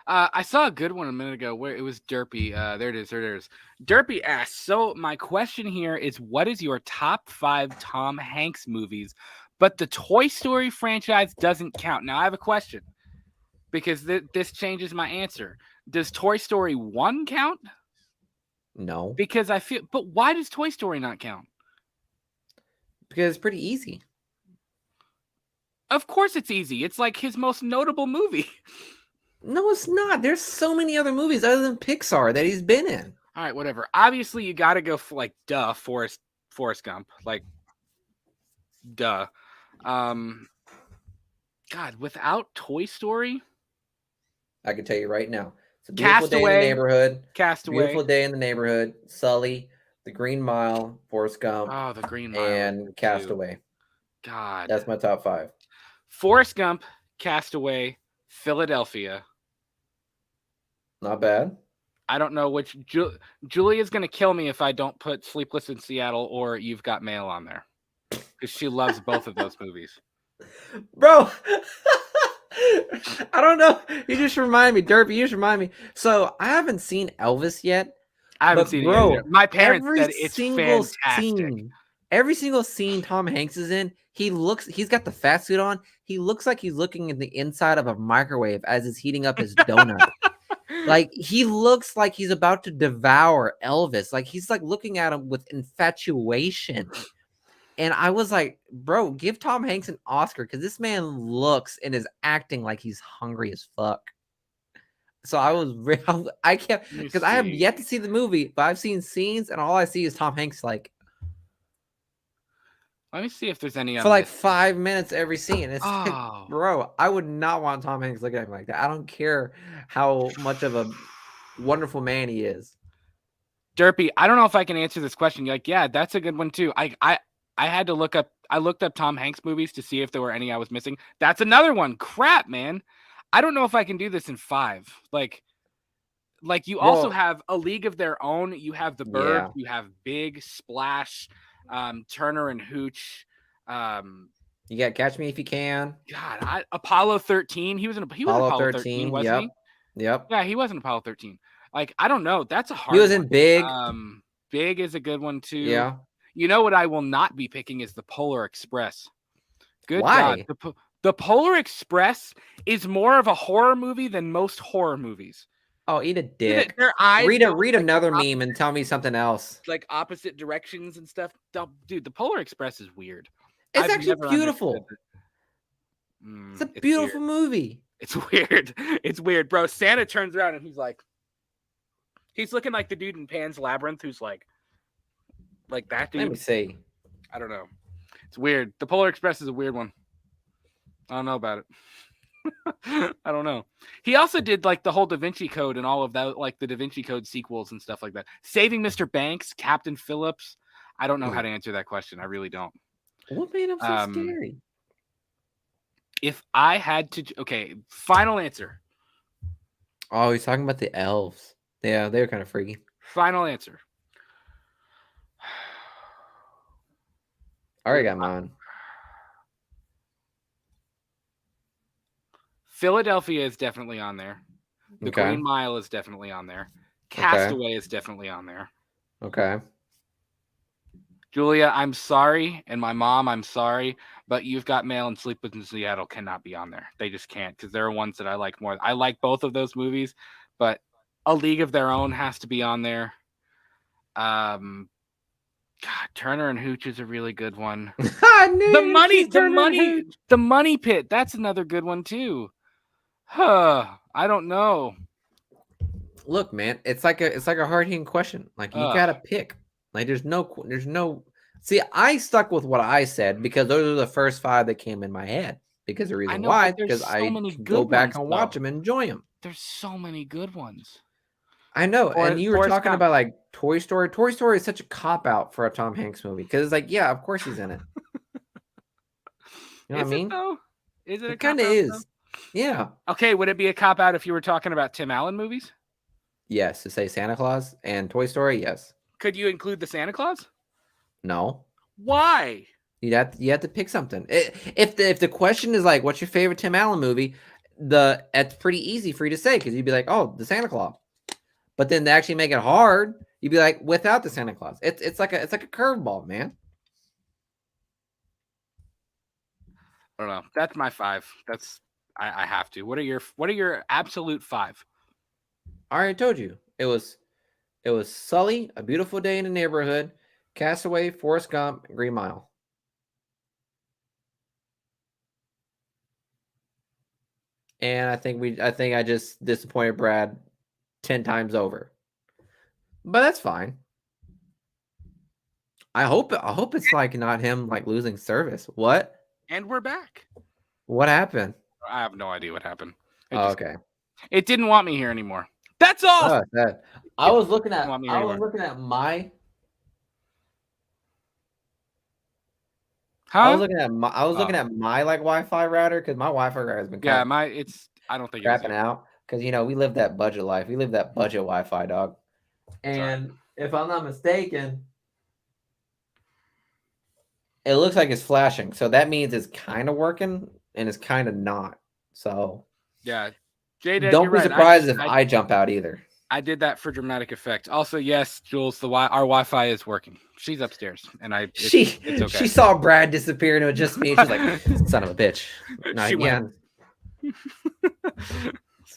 I saw a good one a minute ago where it was Derpy. There it is. Derpy asks, so my question here is, what is your top 5 Tom Hanks movies? But the Toy Story franchise doesn't count. Now, I have a question because this changes my answer. Does Toy Story 1 count? No. Because but why does Toy Story not count? Because it's pretty easy. Of course it's easy. It's like his most notable movie. No, it's not. There's so many other movies other than Pixar that he's been in. All right, whatever. Obviously, you got to go for Forrest Gump. Like, duh. God, without Toy Story, I can tell you right now. It's a beautiful day in the neighborhood. Castaway. Beautiful Day in the Neighborhood. Sully, The Green Mile, Forrest Gump. Oh, The Green Mile. And Castaway. God. That's my top 5. Forrest Gump, Castaway, Philadelphia. Not bad. I don't know which. Julia's going to kill me if I don't put Sleepless in Seattle or You've Got Mail on there. Because she loves both of those movies. Bro, I don't know. You just remind me, Derpy. You just remind me. So I haven't seen Elvis yet. I haven't seen it either. My parents every said it's single fantastic. Every single scene Tom Hanks is in, he's got the fat suit on. He looks like he's looking in the inside of a microwave as he's heating up his donut. Like he looks like he's about to devour Elvis. Like he's like looking at him with infatuation. And I was like, bro, give Tom Hanks an Oscar because this man looks and is acting like he's hungry as fuck. So I can't, because I have yet to see the movie, but I've seen scenes and all I see is Tom Hanks like. Let me see if there's any for like 5 minutes every scene. It's like, bro, I would not want Tom Hanks looking at me like that. I don't care how much of a wonderful man he is. Derpy, I don't know if I can answer this question. You're like, yeah, that's a good one too. I had to look up. I looked up Tom Hanks movies to see if there were any I was missing. That's another one. Crap, man. I don't know if I can do this in 5. Like you also have A League of Their Own. You have The Bird. You have Big, Splash, Turner and Hooch. You got Catch Me If You Can. God, Apollo 13. He was in Apollo 13, wasn't he? Yep. Yeah, he was in Apollo 13. Like, I don't know. That's a hard. He was in Big. Big is a good one too. Yeah. You know what I will not be picking is The Polar Express. Good Why? God. The Polar Express is more of a horror movie than most horror movies. Oh, eat a dick. Their eyes read another meme and tell me something else. Like opposite directions and stuff. Dude, The Polar Express is weird. It's actually beautiful. It's a beautiful movie. It's weird. It's weird, bro. Santa turns around and he's looking like the dude in Pan's Labyrinth who's like that dude. Let me see. I don't know. It's weird. The Polar Express is a weird one. I don't know about it. I don't know. He also did like the whole Da Vinci Code and all of that, like the Da Vinci Code sequels and stuff like that. Saving Mr. Banks, Captain Phillips. I don't know how to answer that question. I really don't. What made him so scary? If I had to, okay, final answer. Oh, he's talking about the elves. Yeah, they were kind of freaky. Final answer. I already got mine. Philadelphia is definitely on there. The Green Mile is definitely on there. Castaway is definitely on there. Okay. Julia, I'm sorry. And my mom, I'm sorry. But You've Got Mail and Sleepless in Seattle cannot be on there. They just can't because there are ones that I like more. I like both of those movies, but A League of Their Own has to be on there. God, Turner and Hooch is a really good one. The Money Pit. That's another good one too. I don't know. Look, man, it's like a hard-hitting question. Like you gotta pick. Like there's no. See, I stuck with what I said because those are the first 5 that came in my head. Because the reason why, because I go back and watch them and enjoy them. There's so many good ones. I know, and you were talking about like Toy Story. Toy Story is such a cop-out for a Tom Hanks movie because it's like, yeah, of course he's in it. You know what I mean? Though? Is it? It kind of is. Yeah. Okay, would it be a cop-out if you were talking about Tim Allen movies? Yes, to say Santa Claus and Toy Story. Yes. Could you include the Santa Claus? No. Why? You have to pick something. If the question is like, what's your favorite Tim Allen movie? It's pretty easy for you to say because you'd be like, oh, the Santa Claus. But then to actually make it hard, you'd be like, without the Santa Claus. It's like a curveball, man. I don't know. That's my 5. I have to. What are your absolute 5? I already told you. It was Sully, A Beautiful Day in the Neighborhood, Castaway, Forrest Gump, Green Mile. And I think I just disappointed Brad 10 times over. But that's fine. I hope it's like not him like losing service. What? And we're back. What happened? I have no idea what happened. Okay. It didn't want me here anymore. That's all. I was looking at my. Huh? I was looking at my like Wi-Fi router because my Wi-Fi router has been I don't think crapping out because we live that budget life. We live that budget Wi-Fi, dog. And if I'm not mistaken, it looks like it's flashing. So that means it's kind of working and it's kind of not. So yeah, Jay, don't be surprised if I jump out either. I did that for dramatic effect. Also, yes, Jules, our Wi-Fi is working. She's upstairs, and it's okay. She saw Brad disappear, and it was just me. She's like, "Son of a bitch!" Not She again.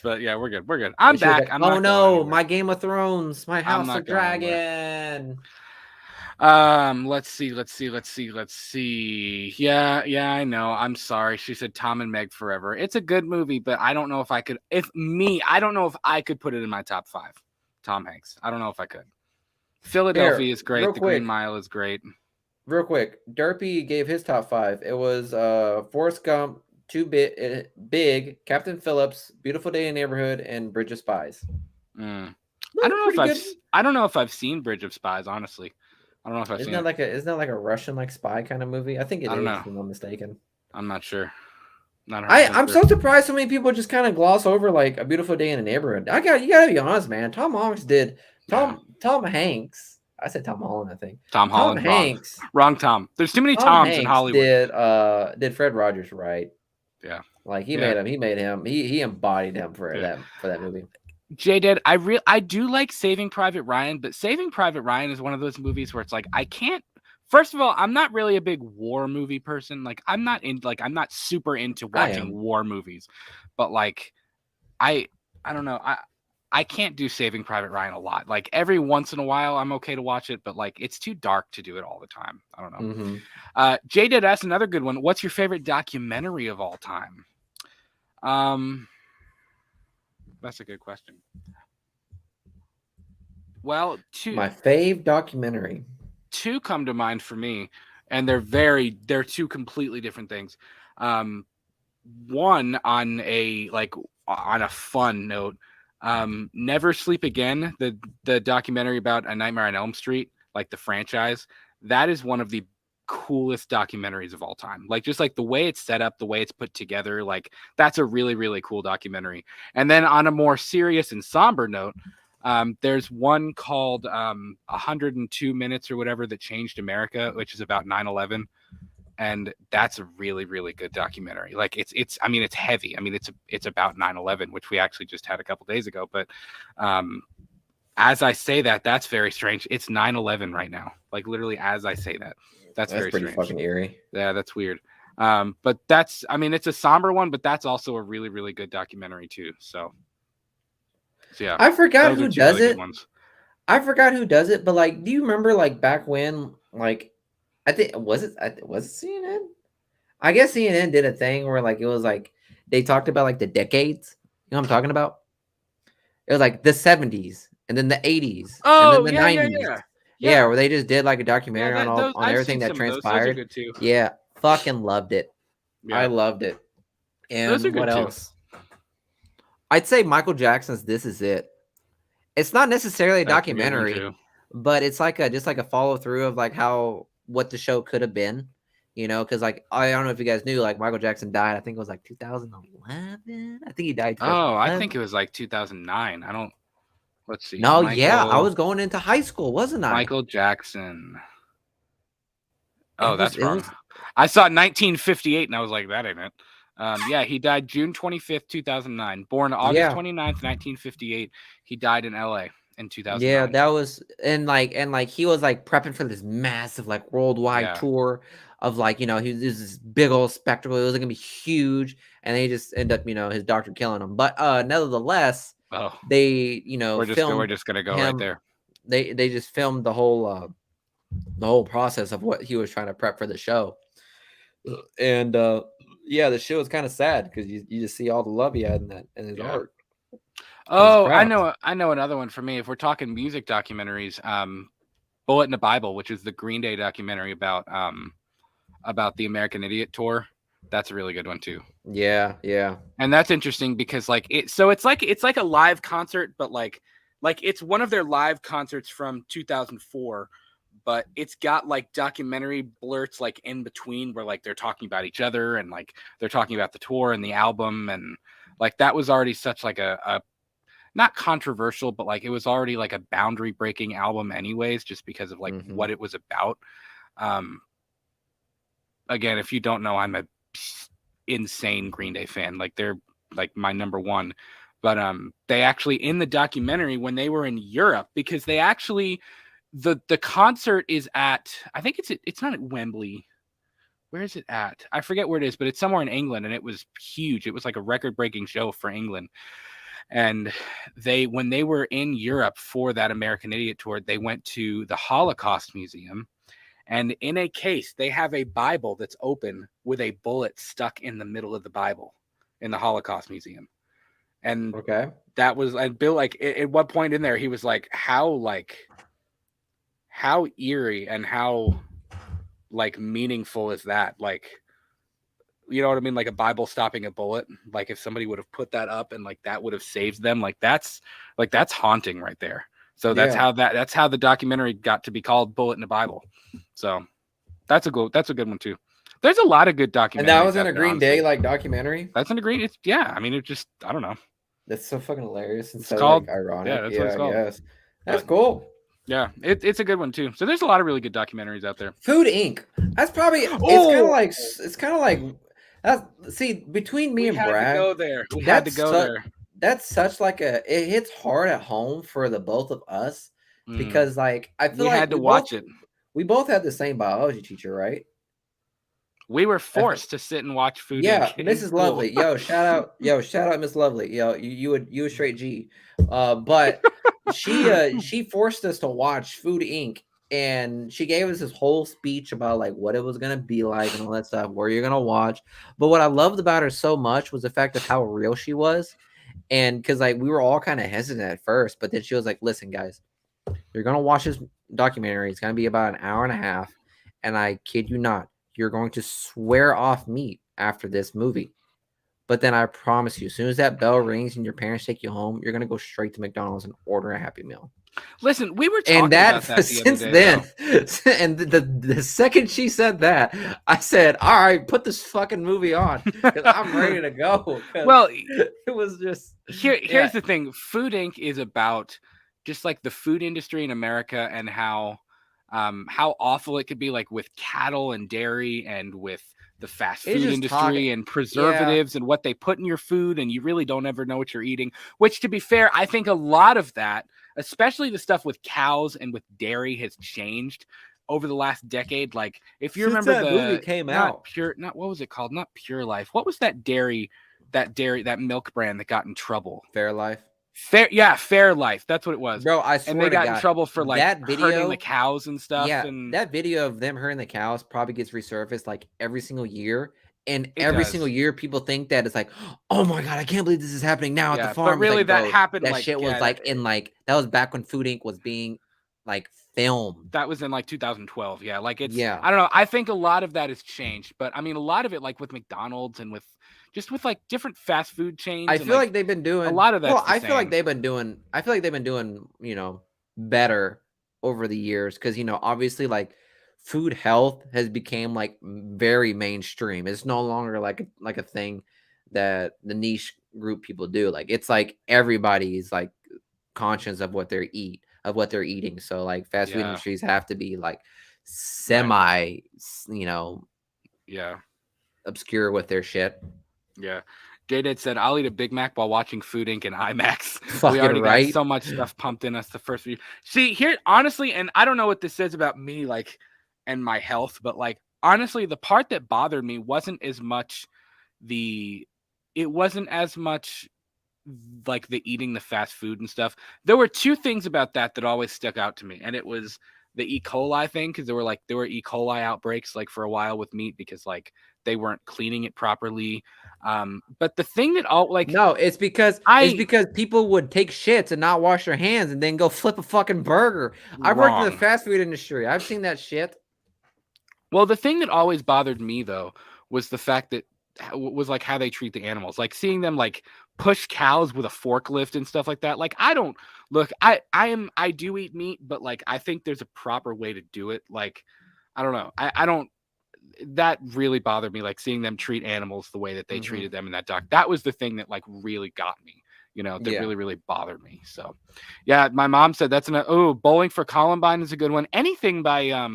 But yeah, we're good. We're good. I'm back. Like, oh no, my Game of Thrones, my House of Dragon. Let's see. Yeah, I know. I'm sorry. She said Tom and Meg Forever. It's a good movie, but I don't know if I could. I don't know if I could put it in my top 5. Tom Hanks. I don't know if I could. Philadelphia is great. The Green Mile is great. Real quick, Derpy gave his top 5. It was Forrest Gump, Too Big, Captain Phillips, Beautiful Day in the Neighborhood, and Bridge of Spies. I don't know if I've seen Bridge of Spies. Honestly, I don't know if I've seen it. Isn't that like a Russian like spy kind of movie? I think it is. Know. If I'm not mistaken. I'm not sure. I'm so surprised so many people just kind of gloss over like A Beautiful Day in the Neighborhood. You gotta be honest, man. Tom Hanks. I said Tom Holland, I think. Tom Hanks. Wrong Tom. There's too many Toms in Hollywood. Did Fred Rogers right? Yeah. Like he made him. He embodied him for that movie. Jay did. I do like Saving Private Ryan, but Saving Private Ryan is one of those movies where it's like I can't. First of all, I'm not really a big war movie person. Like I'm not super into watching war movies, but like I don't know. I can't do Saving Private Ryan a lot. Like every once in a while, I'm okay to watch it, but like it's too dark to do it all the time. I don't know. Mm-hmm. Jay did ask another good one. What's your favorite documentary of all time? That's a good question. Well, my fave documentary. 2 come to mind for me, and they're 2 completely different things. One on a fun note. Never Sleep Again, the documentary about A Nightmare on Elm Street, like the franchise, that is one of the coolest documentaries of all time. Like just like the way it's set up, the way it's put together, like that's a really, really cool documentary. And then on a more serious and somber note, there's one called 102 Minutes or whatever that changed America, which is about 9/11. And that's a really, really good documentary. Like it's heavy. I mean, it's about 9/11, which we actually just had a couple days ago. But as I say that, that's very strange. It's 9/11 right now. Like literally as I say that, that's very pretty strange. Fucking eerie. Yeah, that's weird. But it's a somber one, but that's also a really, really good documentary too. So yeah, I forgot who does it. I forgot who does it, but like, do you remember like back when like? I think was it CNN? I guess CNN did a thing where like it was like they talked about like the decades. You know what I'm talking about? It was like the 70s and then the 80s and then the 90s. Yeah, where they just did like a documentary on everything that transpired. Those are good too. Yeah, fucking loved it. Yeah. I loved it. And what else? I'd say Michael Jackson's "This Is It." It's not necessarily a documentary, but it's like just like a follow through of like what the show could have been, you know, because like I don't know if you guys knew, like Michael Jackson died. I think it was like 2011. I think he died. Oh, I think it was like 2009. Let's see. No, I was going into high school, wasn't I? Michael Jackson. Oh, that's wrong. I saw 1958, and I was like, that ain't it. Yeah, he died June 25th, 2009. Born August 29th, 1958. He died in LA. In 2009. Yeah, that was and he was like prepping for this massive like worldwide tour of like, you know, he was this big old spectacle. It was gonna be huge, and they just end up, you know, his doctor killing him. But nevertheless, they, you know, we're just gonna go right there. They just filmed the whole process of what he was trying to prep for the show, and the show was kind of sad because you just see all the love he had in his art. Oh, I know another one for me. If we're talking music documentaries, Bullet in the Bible, which is the Green Day documentary about the American Idiot tour. That's a really good one too. Yeah. And that's interesting because like it's like a live concert, but like it's one of their live concerts from 2004, but it's got like documentary blurts like in between where like they're talking about each other and like they're talking about the tour and the album, and like that was already such like a not controversial, but like it was already like a boundary breaking album anyways, just because of like what it was about. Again, if you don't know, I'm a insane Green Day fan. Like they're like my number one, But they actually, in the documentary, when they were in Europe, because they actually, the concert is at, I think it's not at Wembley. Where is it at? I forget where it is, but it's somewhere in England, and it was huge. It was like a record-breaking show for England. And when they were in Europe for that American Idiot tour, they went to the Holocaust Museum, and in a case, they have a Bible that's open with a bullet stuck in the middle of the Bible in the Holocaust Museum. And that was, and Bill, like, at one point in there, he was like, how eerie and how, like, meaningful is that? Like, you know what I mean? Like a Bible stopping a bullet. Like if somebody would have put that up and like that would have saved them. Like that's haunting right there. So that's how the documentary got to be called Bullet in the Bible. So that's a good one too. There's a lot of good documentaries. And that was in a Green Day like documentary. That's in a Green. I mean, it just, I don't know. That's so fucking hilarious. It's so called, like, ironic. Yeah, that's what it's called. Yes. That's cool. Yeah, it's a good one too. So there's a lot of really good documentaries out there. Food Inc. That's probably it's kind of like see, between me and Brad, we had to go there. That's such like it hits hard at home for the both of us because like I feel like had to watch it. We both had the same biology teacher, right? We were forced to sit and watch Food. Yeah, Mrs. Lovely. Yo, shout out Miss Lovely. Yo, you a straight G. But she forced us to watch Food Inc. And she gave us this whole speech about like what it was gonna be like and all that stuff, where you're gonna watch. But what I loved about her so much was the fact of how real she was. And because like we were all kind of hesitant at first, but then she was like, listen, guys, you're gonna watch this documentary. It's gonna be about an hour and a half, and I kid you not, you're going to swear off meat after this movie. But then I promise you, as soon as that bell rings and your parents take you home, you're gonna go straight to McDonald's and order a Happy Meal. Listen, we were talking about that since then, and the second she said that, I said, "All right, put this fucking movie on because I'm ready to go." Well, it was just here's the thing: Food Inc. is about just like the food industry in America and how awful it could be, like with cattle and dairy and with the fast food industry and preservatives and what they put in your food, and you really don't ever know what you're eating. Which, to be fair, I think a lot of that, especially the stuff with cows and with dairy, has changed over the last decade. Like if you remember that movie came out, what was it called? Not Pure Life. What was that milk brand that got in trouble? Fairlife. Fairlife. That's what it was, bro. I swear and they got in trouble for like that video, hurting the cows and stuff. Yeah, and that video of them hurting the cows probably gets resurfaced like every single year. And every single year, people think that it's like, oh my god, I can't believe this is happening now at the farm. But really, like, that happened. That like, shit was like in like that was back when Food Inc. was being like filmed. That was in like 2012. Yeah, like it's. Yeah. I don't know. I think a lot of that has changed, but I mean, a lot of it, like with McDonald's and with like different fast food chains. I feel like they've been doing a lot of that. I feel like they've been doing. Better over the years because obviously like food health has become like very mainstream. It's no longer like a thing that the niche group people do. Like it's like everybody's like conscious of what they're eating. So like fast food industries have to be like semi, obscure with their shit. Yeah. J-Dad said, I'll eat a Big Mac while watching Food Inc. and IMAX. Fucking we already right. got so much stuff pumped in us the first few. See, here, honestly, and I don't know what this says about me, like, and my health, but, like, honestly, the part that bothered me wasn't as much like the eating the fast food and stuff. There were two things about that always stuck out to me, and it was the E. coli thing, because there were E. coli outbreaks, like, for a while with meat, because, like, they weren't cleaning it properly. But the thing that it's because people would take shits and not wash their hands and then go flip a fucking burger. I've worked in the fast food industry. I've seen that shit. Well, the thing that always bothered me though was the fact that was like how they treat the animals, like seeing them like push cows with a forklift and stuff like that. Like I do eat meat, but like I think there's a proper way to do it. Like I don't know. I don't. That really bothered me, like seeing them treat animals the way that they treated them in that doc. That was the thing that like really got me, that really, really bothered me. So yeah, my mom said Bowling for Columbine is a good one. Anything by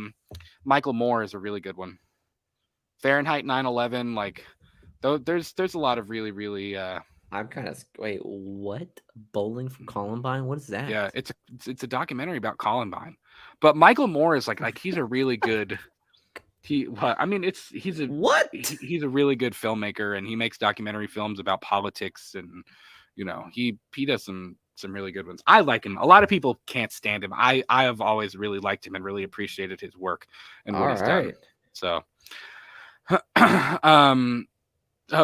Michael Moore is a really good one. Fahrenheit 9/11, like there's a lot of really, really I'm kind of wait. What? Bowling for Columbine? What is that? Yeah, it's a documentary about Columbine, but Michael Moore is like he's a really good. He's a What? he's a really good filmmaker, and he makes documentary films about politics, and he does some really good ones. I like him. A lot of people can't stand him. I have always really liked him and really appreciated his work and what he's done. So,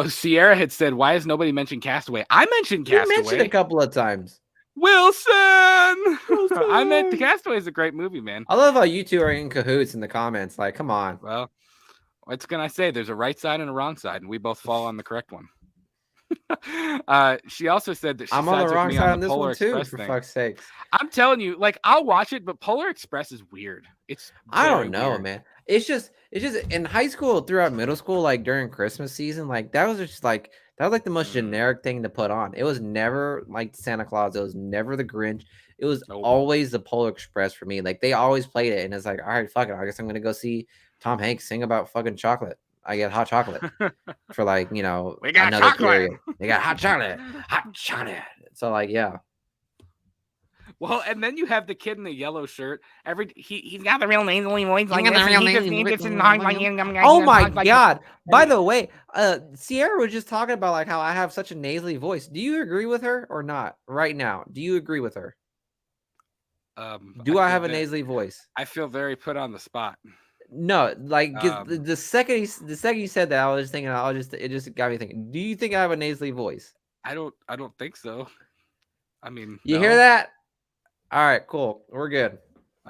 Sierra had said, "Why has nobody mentioned Castaway?" I mentioned Castaway. You mentioned a couple of times. Wilson! I meant the Castaway is a great movie, man. I love how you two are in cahoots in the comments. Like, come on. Well, what can I say? There's a right side and a wrong side, and we both fall on the correct one. She also said that I'm on the wrong side on this one too, for fuck's sakes. I'm telling you, like, I'll watch it, but Polar Express is weird. I don't know, man. It's just in high school, throughout middle school, like during Christmas season, like that was the most generic thing to put on. It was never like Santa Claus. It was never the Grinch. It was always the Polar Express for me. Like they always played it, and it's like, all right, fuck it. I guess I'm gonna go see Tom Hanks sing about fucking chocolate. I get hot chocolate for like, we got another chocolate. Period. They got hot chocolate. So like, yeah. Well, and then you have the kid in the yellow shirt. He's got the real nasally voice. Like this. Oh my god! By the way, Sierra was just talking about like how I have such a nasally voice. Do you agree with her or not? Right now, do you agree with her? Do I have a nasally voice? I feel very put on the spot. No, like the second you said that, I was just thinking. It just got me thinking. Do you think I have a nasally voice? I don't think so. I mean, you hear that? All right, cool. We're good.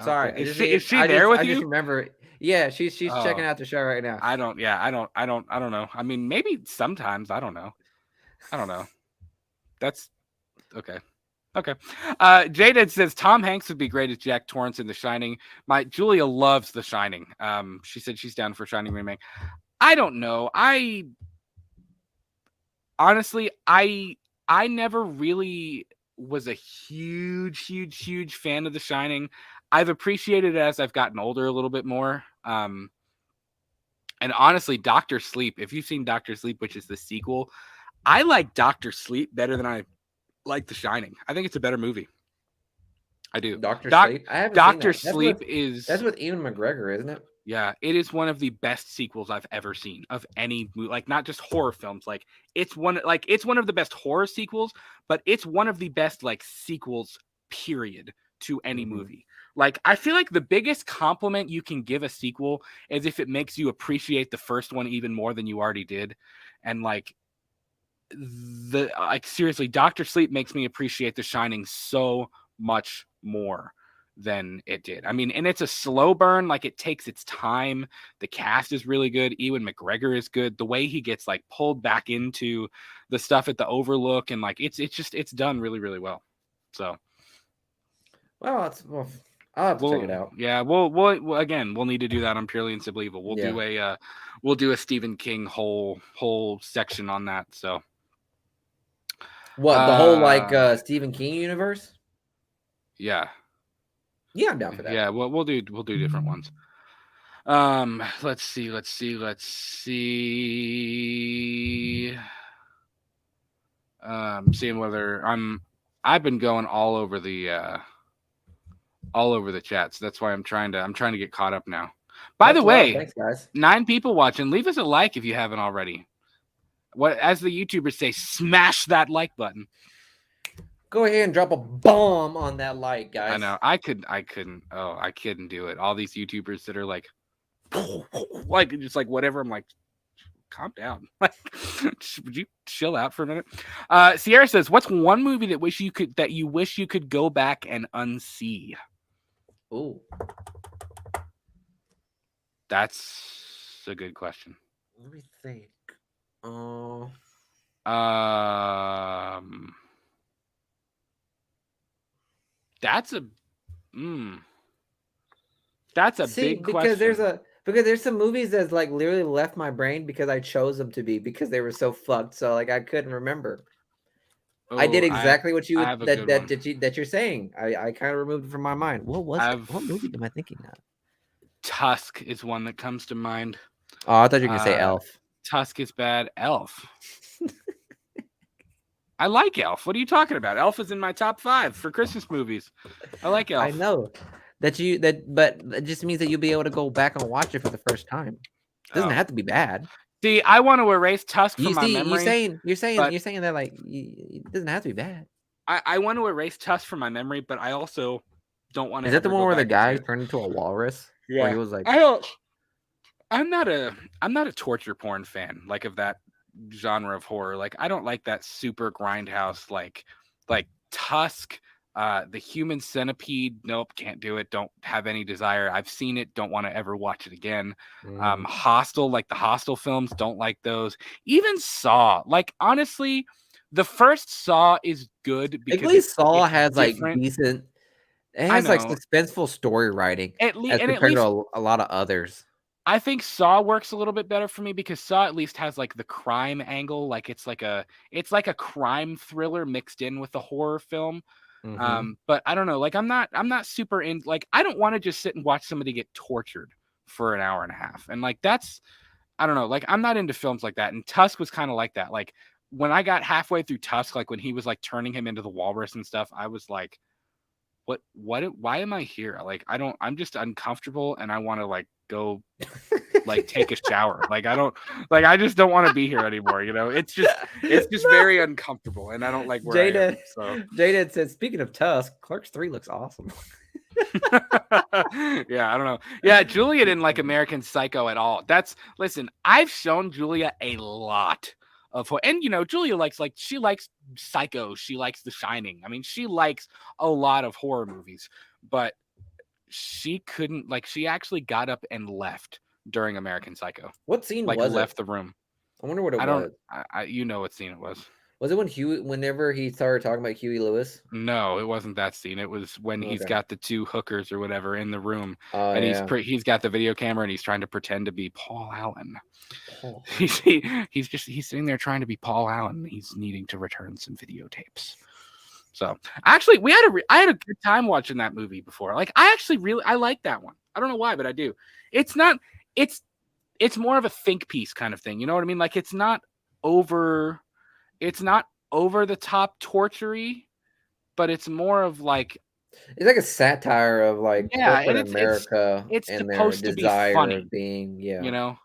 Sorry. Is she there with you? I just remember. Yeah, she's checking out the show right now. I don't know. I mean, maybe sometimes. I don't know. That's okay. Okay. Jada says Tom Hanks would be great as Jack Torrance in The Shining. Julia loves The Shining. She said she's down for Shining remake. I don't know. Honestly, I never really was a huge fan of The Shining. I've appreciated it as I've gotten older a little bit more. And honestly, Dr. Sleep, if you've seen Dr. Sleep, which is the sequel, I like Dr. Sleep better than I like The Shining. I think it's a better movie. I do. Dr. Sleep? I haven't Dr. Sleep that's with Ewan McGregor, isn't it? Yeah, it is one of the best sequels I've ever seen of any movie, like not just horror films. Like it's one of the best horror sequels, but it's one of the best like sequels, period, to any movie. Like I feel like the biggest compliment you can give a sequel is if it makes you appreciate the first one even more than you already did. And seriously, Dr. Sleep makes me appreciate The Shining so much more than it did. I mean, and it's a slow burn, like it takes its time. The cast is really good. Ewan McGregor is good. The way he gets like pulled back into the stuff at the Overlook, and like it's done really, really well. So I'll have to check it out. Yeah, we'll need to do that on Purely and Simply Evil. We'll do a Stephen King whole section on that. So what, the whole Stephen King universe? Yeah. Yeah, I'm down for that. Yeah, we'll do different ones. Let's see. Seeing whether I've been going all over the chats. That's why I'm trying to get caught up now. By the way, thanks guys. 9 people watching. Leave us a like if you haven't already. What, as the YouTubers say, smash that like button. Go ahead and drop a bomb on that like, guys. I know. I couldn't do it. All these YouTubers that are like just like whatever. I'm like, calm down. Like, would you chill out for a minute? Sierra says, "What's one movie that you wish you could go back and unsee?" Ooh, that's a good question. Let me think. That's a big question. Because there's some movies that's like literally left my brain because I chose them to be because they were so fucked. So like I couldn't remember. I did exactly what you're saying. I kind of removed it from my mind. What movie am I thinking of? Tusk is one that comes to mind. Oh, I thought you were gonna say Elf. Tusk is bad. Elf. I like Elf. What are you talking about? Elf is in my top 5 for Christmas movies. I like Elf. I know but it just means that you'll be able to go back and watch it for the first time. It doesn't have to be bad. See, I want to erase Tusk from my memory. You're saying that like it doesn't have to be bad. I want to erase Tusk from my memory, but I also don't want to. Is that the one where the guy turned into a walrus? Yeah, where he was like, I'm not a torture porn fan, like, of that genre of horror. Like, I don't like that super grindhouse, like Tusk, the Human Centipede. Nope, can't do it. Don't have any desire. I've seen it. Don't want to ever watch it again. Hostel, like the Hostel films, don't like those. Even Saw, like, honestly, the first Saw is good because at least Saw has different. like decent. It has like suspenseful story writing at least to a lot of others. I think Saw works a little bit better for me because Saw at least has like the crime angle, like it's like a crime thriller mixed in with a horror film. But I don't know, like I'm not super in, like, I don't want to just sit and watch somebody get tortured for an hour and a half, and like that's, I don't know, like I'm not into films like that. And Tusk was kind of like that. Like when I got halfway through Tusk, like when he was like turning him into the walrus and stuff, I was like, why am I here? Like I'm just uncomfortable and I want to like go like take a shower. Like I just don't want to be here anymore, you know. It's just very uncomfortable and I don't like where I am. So Jaden said, speaking of Tusk, Clerks 3 looks awesome. Yeah, I don't know. Yeah, Julia didn't like American Psycho at all. Listen, I've shown Julia a lot of, and you know, Julia she likes Psycho, she likes The Shining. I mean, she likes a lot of horror movies, but she couldn't, like, she actually got up and left during American Psycho. What scene like was left it? the room. I wonder what it was. You know what scene it was. Was it whenever he started talking about Huey Lewis? No, it wasn't that scene. It was when he's got the 2 hookers or whatever in the room, and he's got the video camera and he's trying to pretend to be Paul Allen. He's sitting there trying to be Paul Allen. He's needing to return some videotapes. So actually, I had a good time watching that movie before. Like I like that one. I don't know why, but I do. It's more of a think piece kind of thing. You know what I mean? Like it's not over the top torture-y, but it's more of like, it's like a satire of like corporate America it's and supposed their to be desire funny, of being, you know.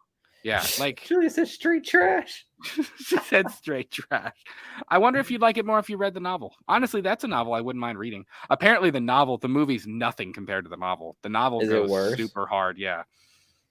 Yeah, like Julia said straight trash. She said straight trash. I wonder if you'd like it more if you read the novel. Honestly, that's a novel I wouldn't mind reading. Apparently the movie's nothing compared to the novel. The novel goes super hard, yeah.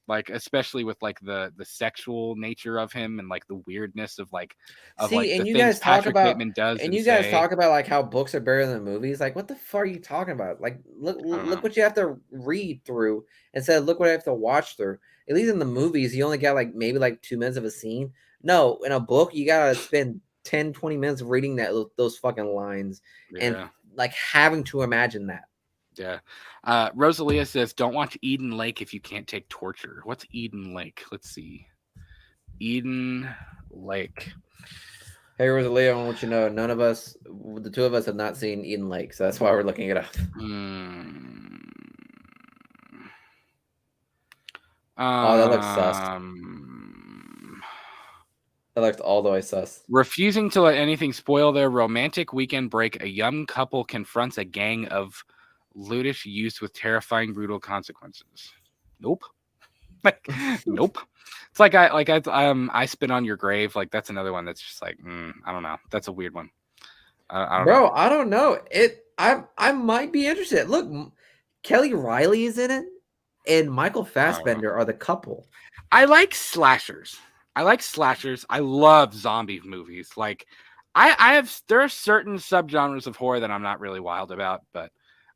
Like especially with like the sexual nature of him and like the weirdness of like and the you things guys talk Patrick about Bateman does. And you guys talk about like how books are better than movies. Like what the fuck are you talking about? Like look what you have to read through instead of look what I have to watch through. At least in the movies, you only got like maybe like 2 minutes of a scene. No, in a book, you gotta spend 10-20 minutes reading those fucking lines and like having to imagine that. Yeah. Rosalia says, don't watch Eden Lake if you can't take torture. What's Eden Lake? Let's see. Eden Lake. Hey, Rosalia, I want you to know, none of us, the 2 of us, have not seen Eden Lake, so that's why we're looking it up. Oh, that looks sus. That looks all the way sus. Refusing to let anything spoil their romantic weekend break, a young couple confronts a gang of lewdish youth with terrifying, brutal consequences. Nope. Nope. It's like I Spit on Your Grave. Like that's another one that's just like I don't know. That's a weird one. I don't know. I don't know. I might be interested. Look, Kelly Riley is in it, and Michael Fassbender are the couple. I like slashers. I love zombie movies. Like there are certain subgenres of horror that I'm not really wild about, but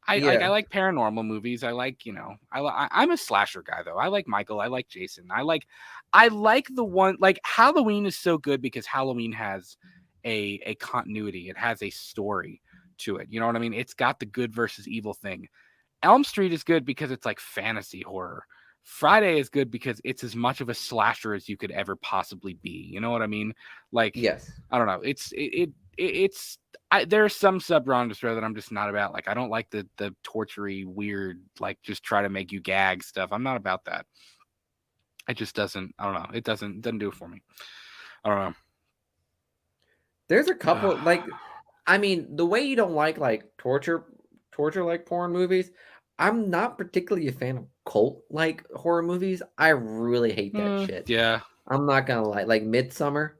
I like paranormal movies. I like, you know, I'm a slasher guy though. I like Michael. I like Jason. I like the one, like Halloween is so good because Halloween has a continuity. It has a story to it. You know what I mean? It's got the good versus evil thing. Elm Street is good because it's like fantasy horror. Friday is good because it's as much of a slasher as you could ever possibly be. You know what I mean? Like, yes, I don't know. There are some subgenres that I'm just not about. Like, I don't like the tortury, weird, like just try to make you gag stuff. I'm not about that. It just doesn't. I don't know. It doesn't do it for me. I don't know. There's a couple like, I mean, the way you don't like torture like porn movies. I'm not particularly a fan of cult like horror movies. I really hate that shit. Yeah, I'm not gonna lie. Like Midsummer,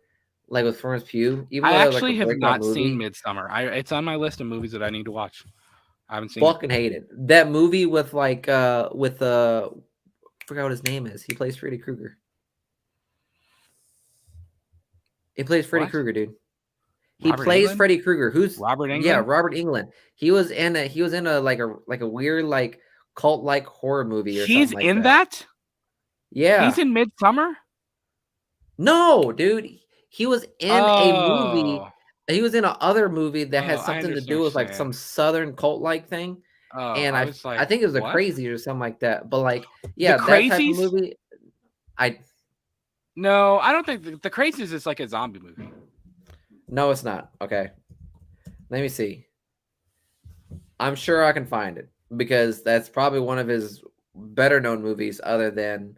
like with Florence Pugh, even I though that was like actually a have breakout not seen movie, Midsummer. It's on my list of movies that I need to watch. I haven't seen it. fucking hate it. That movie with like I forgot what his name is. He plays Freddy Krueger. He plays Freddy What? Krueger, dude. He Robert plays Englund? Freddy Krueger. Who's Robert Englund? Yeah, Robert Englund. He was in a like a weird like cult like horror movie or He's something like in that. that? Yeah. He's in Midsummer? No, dude. He was in a movie. Oh. He was in another movie that had Oh, I something to understand do what with you're like saying. some southern cult like thing. Oh, And I was like, I think it was the what? Crazy or something like that. But like, yeah, The that type of Crazies? movie. No, I don't think the Crazies is like a zombie movie. No, it's not. Okay. Let me see. I'm sure I can find it because that's probably one of his better known movies other than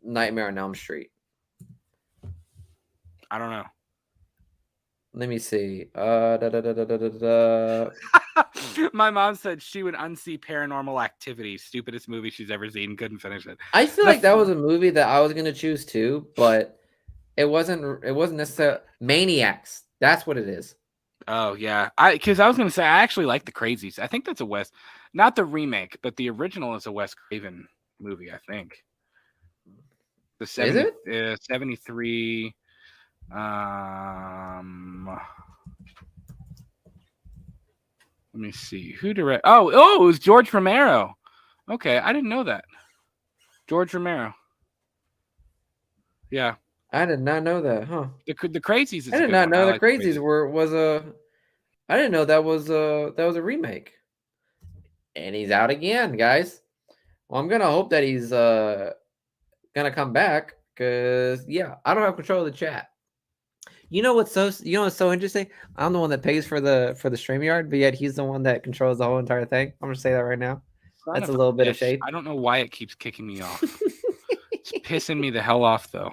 Nightmare on Elm Street. I don't know. Let me see. My mom said she would unsee Paranormal Activity, stupidest movie she's ever seen. Couldn't finish it. I feel like that was a movie that I was gonna choose too, but it wasn't necessarily Maniacs. That's what it is. Oh yeah, because I was gonna say I actually like the Crazies. I think that's a Wes, not the remake, but the original is a Wes Craven movie. I think. The 73. Let me see who direct. Oh, it was George Romero. Okay, I didn't know that. George Romero. Yeah, I did not know that, huh? The Crazies. I did not know the Crazies was a. I didn't know that was a remake. And he's out again, guys. Well, I'm gonna hope that he's gonna come back because yeah, I don't have control of the chat. You know what's so interesting? I'm the one that pays for the StreamYard, but yet he's the one that controls the whole entire thing. I'm gonna say that right now. That's a little bit of shade. I don't know why it keeps kicking me off. It's pissing me the hell off though.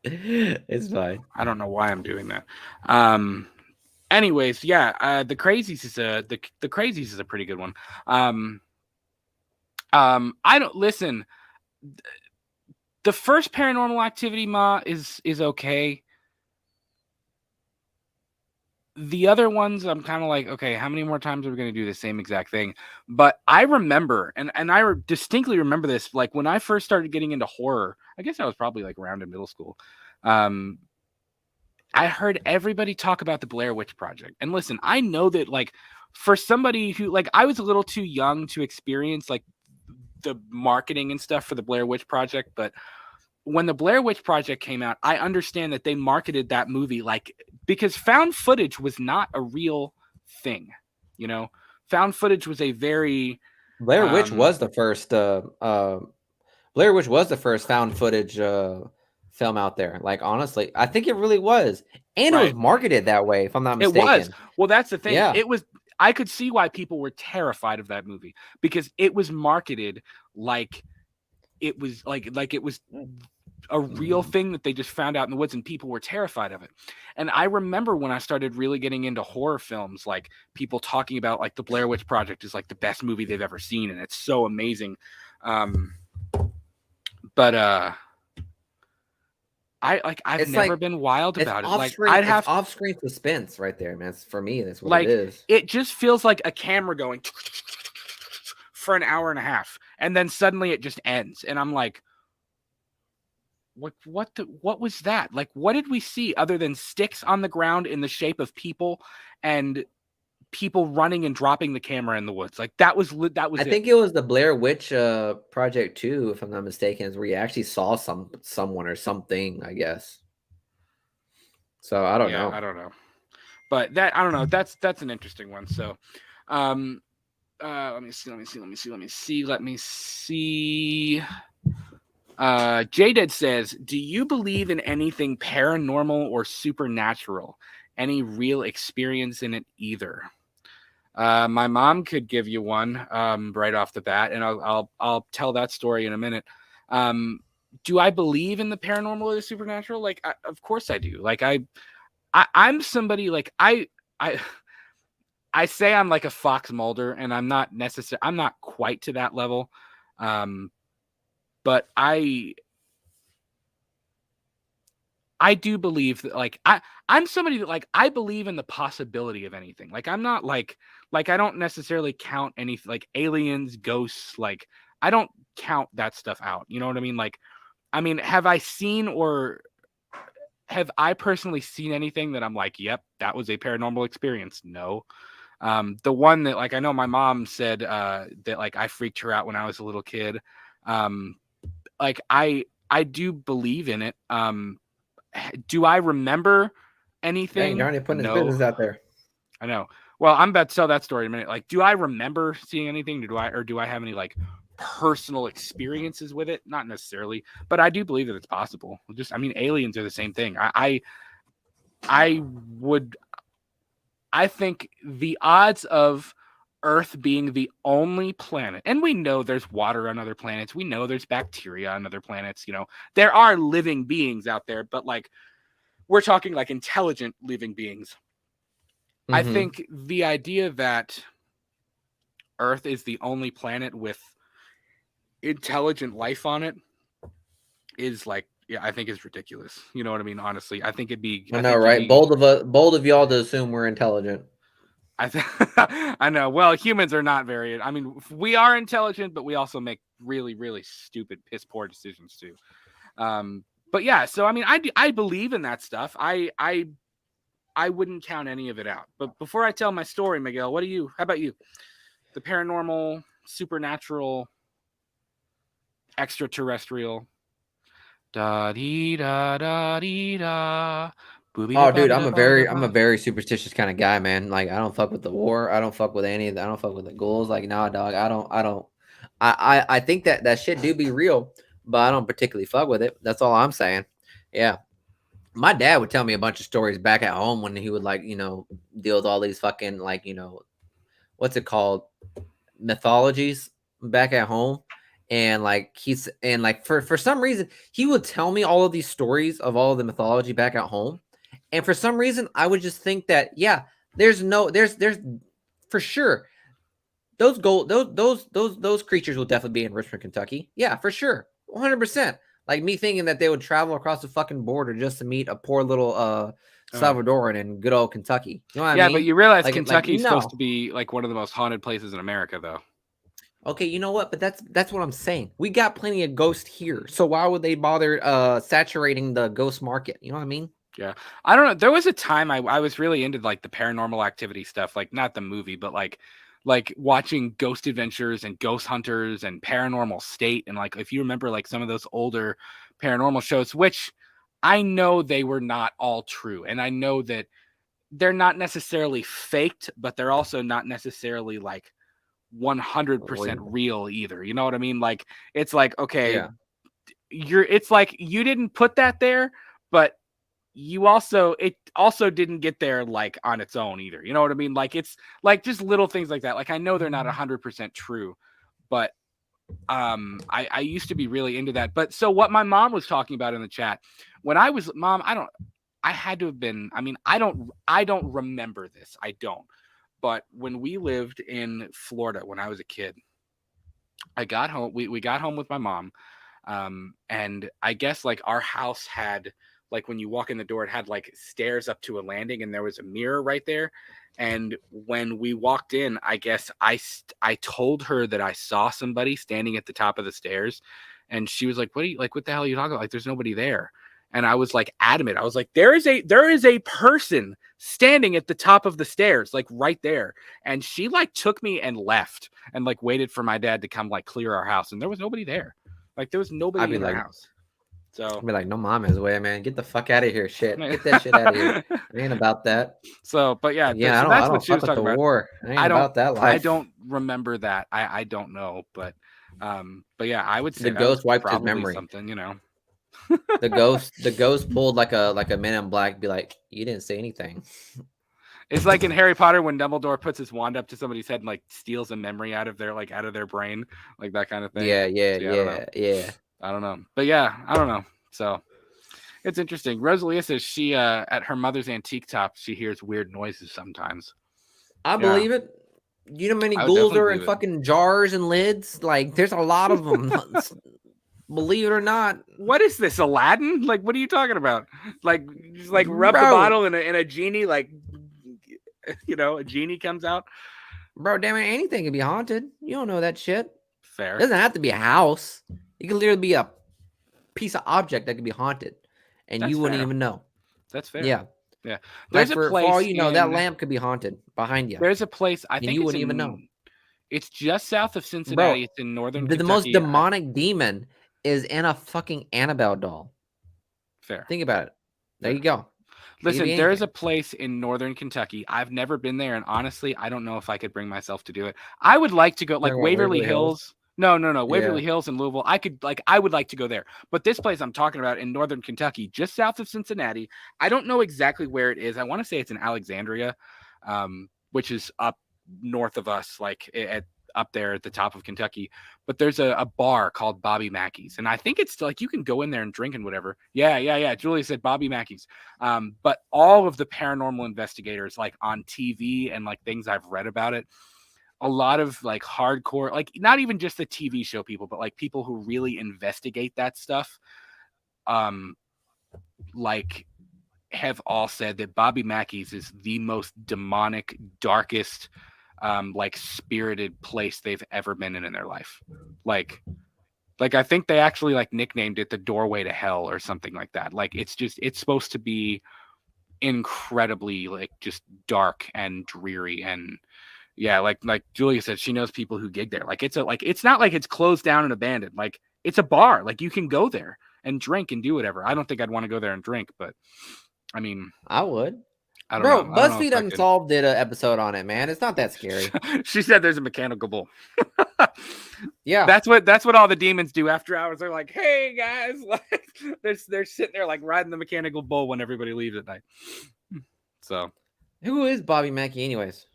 It's fine. I don't know why I'm doing that. Anyways, yeah, the Crazies is the Crazies is a pretty good one. I don't listen. The first Paranormal Activity is okay. The other ones, I'm kind of like, okay, how many more times are we going to do the same exact thing? But I remember, and I distinctly remember this, like when I first started getting into horror, I guess I was probably like around in middle school. I heard everybody talk about the Blair Witch Project. And listen, I know that like for somebody who like, I was a little too young to experience like the marketing and stuff for the Blair Witch Project, but when the Blair Witch Project came out, I understand that they marketed that movie like because found footage was not a real thing, you know. Found footage was a very Blair Witch was the first. Blair Witch was the first found footage film out there. Like honestly, I think it really was, and it was marketed that way. If I'm not mistaken, it was. Well, that's the thing. Yeah. It was. I could see why people were terrified of that movie because it was marketed like it was like it was a real thing that they just found out in the woods and people were terrified of it. And I remember when I started really getting into horror films, like people talking about like the Blair Witch Project is like the best movie they've ever seen. And it's so amazing. But I've never been wild about it. Like I'd have off-screen suspense right there, man. For me, that's what like, it is. It just feels like a camera going for an hour and a half. And then suddenly it just ends. And I'm like, what was that? Like, what did we see other than sticks on the ground in the shape of people and people running and dropping the camera in the woods? Like that was I think it was the Blair Witch Project 2, if I'm not mistaken, where you actually saw someone or something, I guess. So I don't know. I don't know. But that I don't know. That's an interesting one. So let me see. J-Dead says, do you believe in anything paranormal or supernatural? Any real experience in it either? My mom could give you one right off the bat, and I'll tell that story in a minute. Do I believe in the paranormal or the supernatural? Like, of course I do. Like I'm somebody like I say I'm like a Fox Mulder, and I'm not quite to that level. But I do believe that like I'm somebody that like I believe in the possibility of anything. Like I'm not like I don't necessarily count anything like aliens, ghosts, like I don't count that stuff out. You know what I mean? Like I mean, have I seen or have I personally seen anything that I'm like, yep, that was a paranormal experience? No. The one that like I know my mom said that like I freaked her out when I was a little kid. Like I do believe in it. Do I remember anything? Dang, Johnny putting No. his business out there. I know. Well, I'm about to tell that story in a minute. Like, do I remember seeing anything? Do I have any like personal experiences with it? Not necessarily, but I do believe that it's possible. Just, I mean, aliens are the same thing. I think the odds of Earth being the only planet, and we know there's water on other planets, we know there's bacteria on other planets, you know, there are living beings out there, but like we're talking like intelligent living beings. Mm-hmm. I think the idea that Earth is the only planet with intelligent life on it is like, yeah, I think it's ridiculous. You know what I mean? Honestly, I think it'd be. I know, right? Bold of y'all to assume we're intelligent. I know. Well, humans are not very. I mean, we are intelligent, but we also make really, really stupid, piss poor decisions too. But yeah, so I mean, I believe in that stuff. I wouldn't count any of it out. But before I tell my story, Miguel, how about you? The paranormal, supernatural, extraterrestrial. Da dee da da dee da. Oh, dude, I'm a very superstitious kind of guy, man. Like, I don't fuck with the war. I don't fuck with any of that. I don't fuck with the ghouls. Like, nah, dog. I think that shit do be real, but I don't particularly fuck with it. That's all I'm saying. Yeah. My dad would tell me a bunch of stories back at home when he would like, you know, deal with all these fucking like, you know, what's it called? Mythologies back at home. And like for some reason, he would tell me all of these stories of all of the mythology back at home. And for some reason, I would just think that, yeah, there's for sure those creatures will definitely be in Richmond, Kentucky. Yeah, for sure. 100%. Like me thinking that they would travel across the fucking border just to meet a poor little Salvadoran in good old Kentucky. You know what I mean? But you realize like, Kentucky is supposed to be like one of the most haunted places in America, though. Okay, you know what? But that's what I'm saying. We got plenty of ghosts here. So why would they bother saturating the ghost market? You know what I mean? Yeah. I don't know. There was a time I was really into like the Paranormal Activity stuff, like not the movie, but like watching Ghost Adventures and Ghost Hunters and Paranormal State. And like, if you remember like some of those older paranormal shows, which I know they were not all true. And I know that they're not necessarily faked, but they're also not necessarily like 100% real either. You know what I mean? Like, it's like, okay, it's like you didn't put that there, but it also didn't get there like on its own either. You know what I mean? Like, it's like just little things like that. Like, I know they're not 100% true, but I used to be really into that. But so what my mom was talking about in the chat, when I was mom, I had to have been, I mean, I don't remember this. I don't. But when we lived in Florida, when I was a kid, I got home. We got home with my mom. And I guess like our house had, like when you walk in the door, it had like stairs up to a landing and there was a mirror right there. And when we walked in, I guess I told her that I saw somebody standing at the top of the stairs. And she was like, what the hell are you talking about? Like, there's nobody there. And I was like adamant. I was like, there is a person standing at the top of the stairs, like right there. And she like took me and left and like waited for my dad to come like clear our house. And there was nobody there. Like there was nobody in our house. So I'd be like, no mama's way, man. Get the fuck out of here, shit. Get that shit out of here. It ain't about that. So, but yeah, yeah, so that's what she was talking about. War. It ain't about that life. I don't remember that. I don't know, but yeah, I would say the ghost wiped his memory. Something, you know. The ghost pulled like a Men in Black, be like, you didn't say anything. It's like in Harry Potter when Dumbledore puts his wand up to somebody's head and like steals a memory out of their brain, like that kind of thing. Yeah. I don't know. But yeah, I don't know. So It's interesting. Rosalia says she at her mother's antique shop she hears weird noises sometimes. I believe it. You know how many ghouls are in fucking jars and lids? Like, there's a lot of them. Believe it or not. What is this, Aladdin? Like, what are you talking about? Like, just like rub the bottle in a genie, like, you know, a genie comes out. Bro, damn it, anything can be haunted. You don't know that shit. Fair. It doesn't have to be a house. It can literally be a piece of object that can be haunted, and you wouldn't even know. That's fair. Yeah. Yeah. There's a place. For all you know, that lamp could be haunted behind you. There's a place I think you wouldn't even know. It's just south of Cincinnati. It's in northern Kentucky. The most demonic demon is in a fucking Annabelle doll. Fair. Think about it. There you go. Listen, there is a place in northern Kentucky. I've never been there, and honestly, I don't know if I could bring myself to do it. I would like to go, like Waverly Hills. No. Waverly Hills in Louisville. I would like to go there. But this place I'm talking about in northern Kentucky, just south of Cincinnati, I don't know exactly where it is. I want to say it's in Alexandria, which is up north of us, like up there at the top of Kentucky. But there's a bar called Bobby Mackey's, and I think it's like you can go in there and drink and whatever. Yeah. Julia said Bobby Mackey's. But all of the paranormal investigators, like on TV and like things I've read about it, a lot of like hardcore, like not even just the TV show people, but like people who really investigate that stuff, like have all said that Bobby Mackey's is the most demonic, darkest, like spirited place they've ever been in their life. Like I think they actually like nicknamed it the doorway to hell or something like that. Like it's supposed to be incredibly like just dark and dreary. And yeah, like Julia said, she knows people who gig there. Like it's not like it's closed down and abandoned. Like it's a bar. Like you can go there and drink and do whatever. I don't think I'd want to go there and drink, but I mean, I would. I don't know. BuzzFeed Unsolved did an episode on it, man. It's not that scary. She said there's a mechanical bull. Yeah. That's what all the demons do after hours. They're like, hey guys, like they're sitting there like riding the mechanical bull when everybody leaves at night. So who is Bobby Mackey anyways?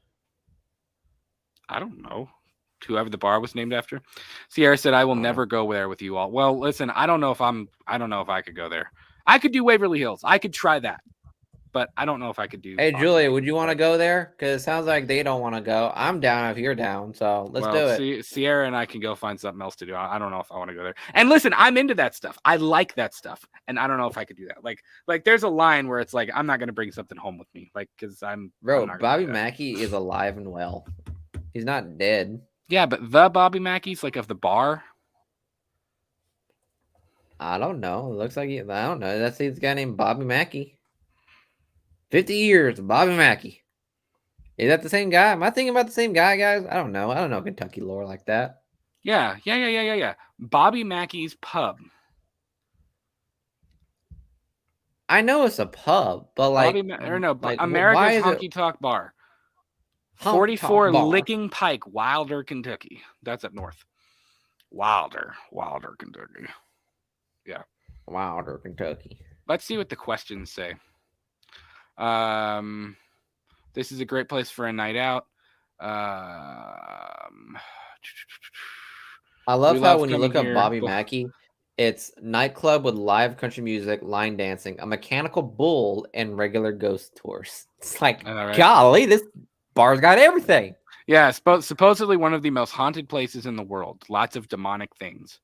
I don't know. Whoever the bar was named after. Sierra said, I will never go there with you all. Well, listen, I don't know if I could go there. I could do Waverly Hills. I could try that. But I don't know if I could do. Hey, Julia, would you want to go there? Because it sounds like they don't want to go. I'm down if you're down. So let's do it. Sierra and I can go find something else to do. I don't know if I want to go there. And listen, I'm into that stuff. I like that stuff. And I don't know if I could do that. Like there's a line where it's like, I'm not going to bring something home with me. Like, because Bobby Mackey is alive and well. He's not dead. Yeah, but the Bobby Mackey's like of the bar. I don't know. It looks like I don't know. That's this guy named Bobby Mackey. 50 years of Bobby Mackey. Is that the same guy? Am I thinking about the same guy, guys? I don't know. I don't know Kentucky lore like that. Yeah. Bobby Mackey's Pub. I know it's a pub, but like America's Honky Tonk Bar. 44 Licking Pike, Wilder, Kentucky. That's up north. Wilder, Kentucky. Yeah. Wilder, Kentucky. Let's see what the questions say. This is a great place for a night out. I love how when you look up Bobby Mackey, it's nightclub with live country music, line dancing, a mechanical bull, and regular ghost tours. It's like, golly, this bar's got everything. Yeah, supposedly one of the most haunted places in the world. Lots of demonic things.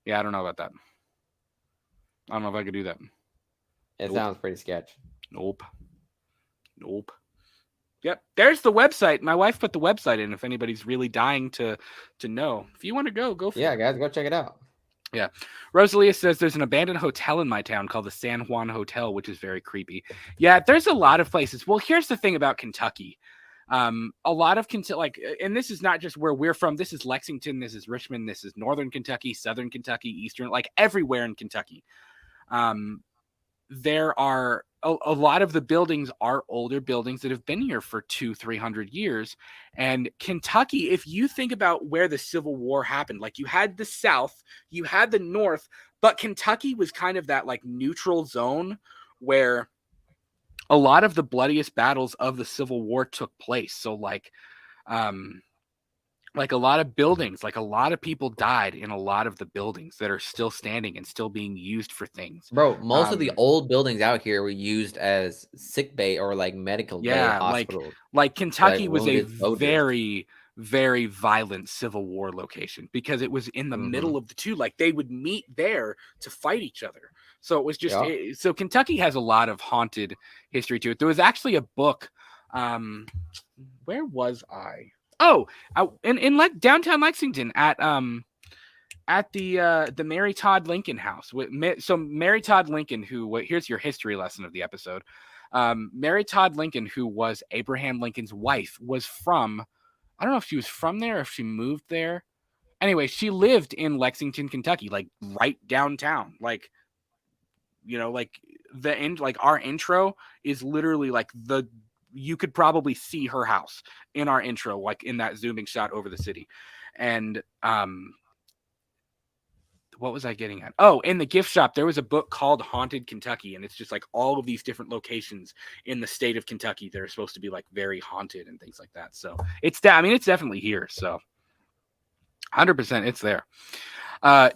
Yeah, I don't know about that. I don't know if I could do that. It sounds pretty sketch. Nope. Yep. There's the website. My wife put the website in if anybody's really dying to know. If you want to go for it. Yeah, guys, go check it out. Yeah. Rosalia says there's an abandoned hotel in my town called the San Juan Hotel, which is very creepy. Yeah, there's a lot of places. Well, here's the thing about Kentucky. A lot of and this is not just where we're from. This is Lexington. This is Richmond. This is Northern Kentucky, Southern Kentucky, Eastern, like everywhere in Kentucky. There are a lot of the buildings are older buildings that have been here for 200-300 years. And Kentucky, if you think about where the Civil War happened, like you had the South, you had the North, but Kentucky was kind of that like neutral zone where a lot of the bloodiest battles of the Civil War took place. So like like a lot of buildings, like a lot of people died in a lot of the buildings that are still standing and still being used for things. Bro, most of the old buildings out here were used as sick bay or like medical bay hospitals. Like Kentucky was a soldiers. very, very violent Civil War location because it was in the middle of the two. Like they would meet there to fight each other. So it was just so Kentucky has a lot of haunted history to it. There was actually a book. Where was I? Oh, in downtown Lexington at the Mary Todd Lincoln House. So Mary Todd Lincoln, here's your history lesson of the episode. Mary Todd Lincoln, who was Abraham Lincoln's wife, was from, I don't know if she was from there or if she moved there. Anyway, she lived in Lexington, Kentucky, like right downtown. Like, like the end, like our intro is literally like you could probably see her house in our intro, like in that zooming shot over the city. And what was I getting at? Oh, in the gift shop, there was a book called Haunted Kentucky, and it's just like all of these different locations in the state of Kentucky that are supposed to be like very haunted and things like that. So it's definitely here. So 100% it's there.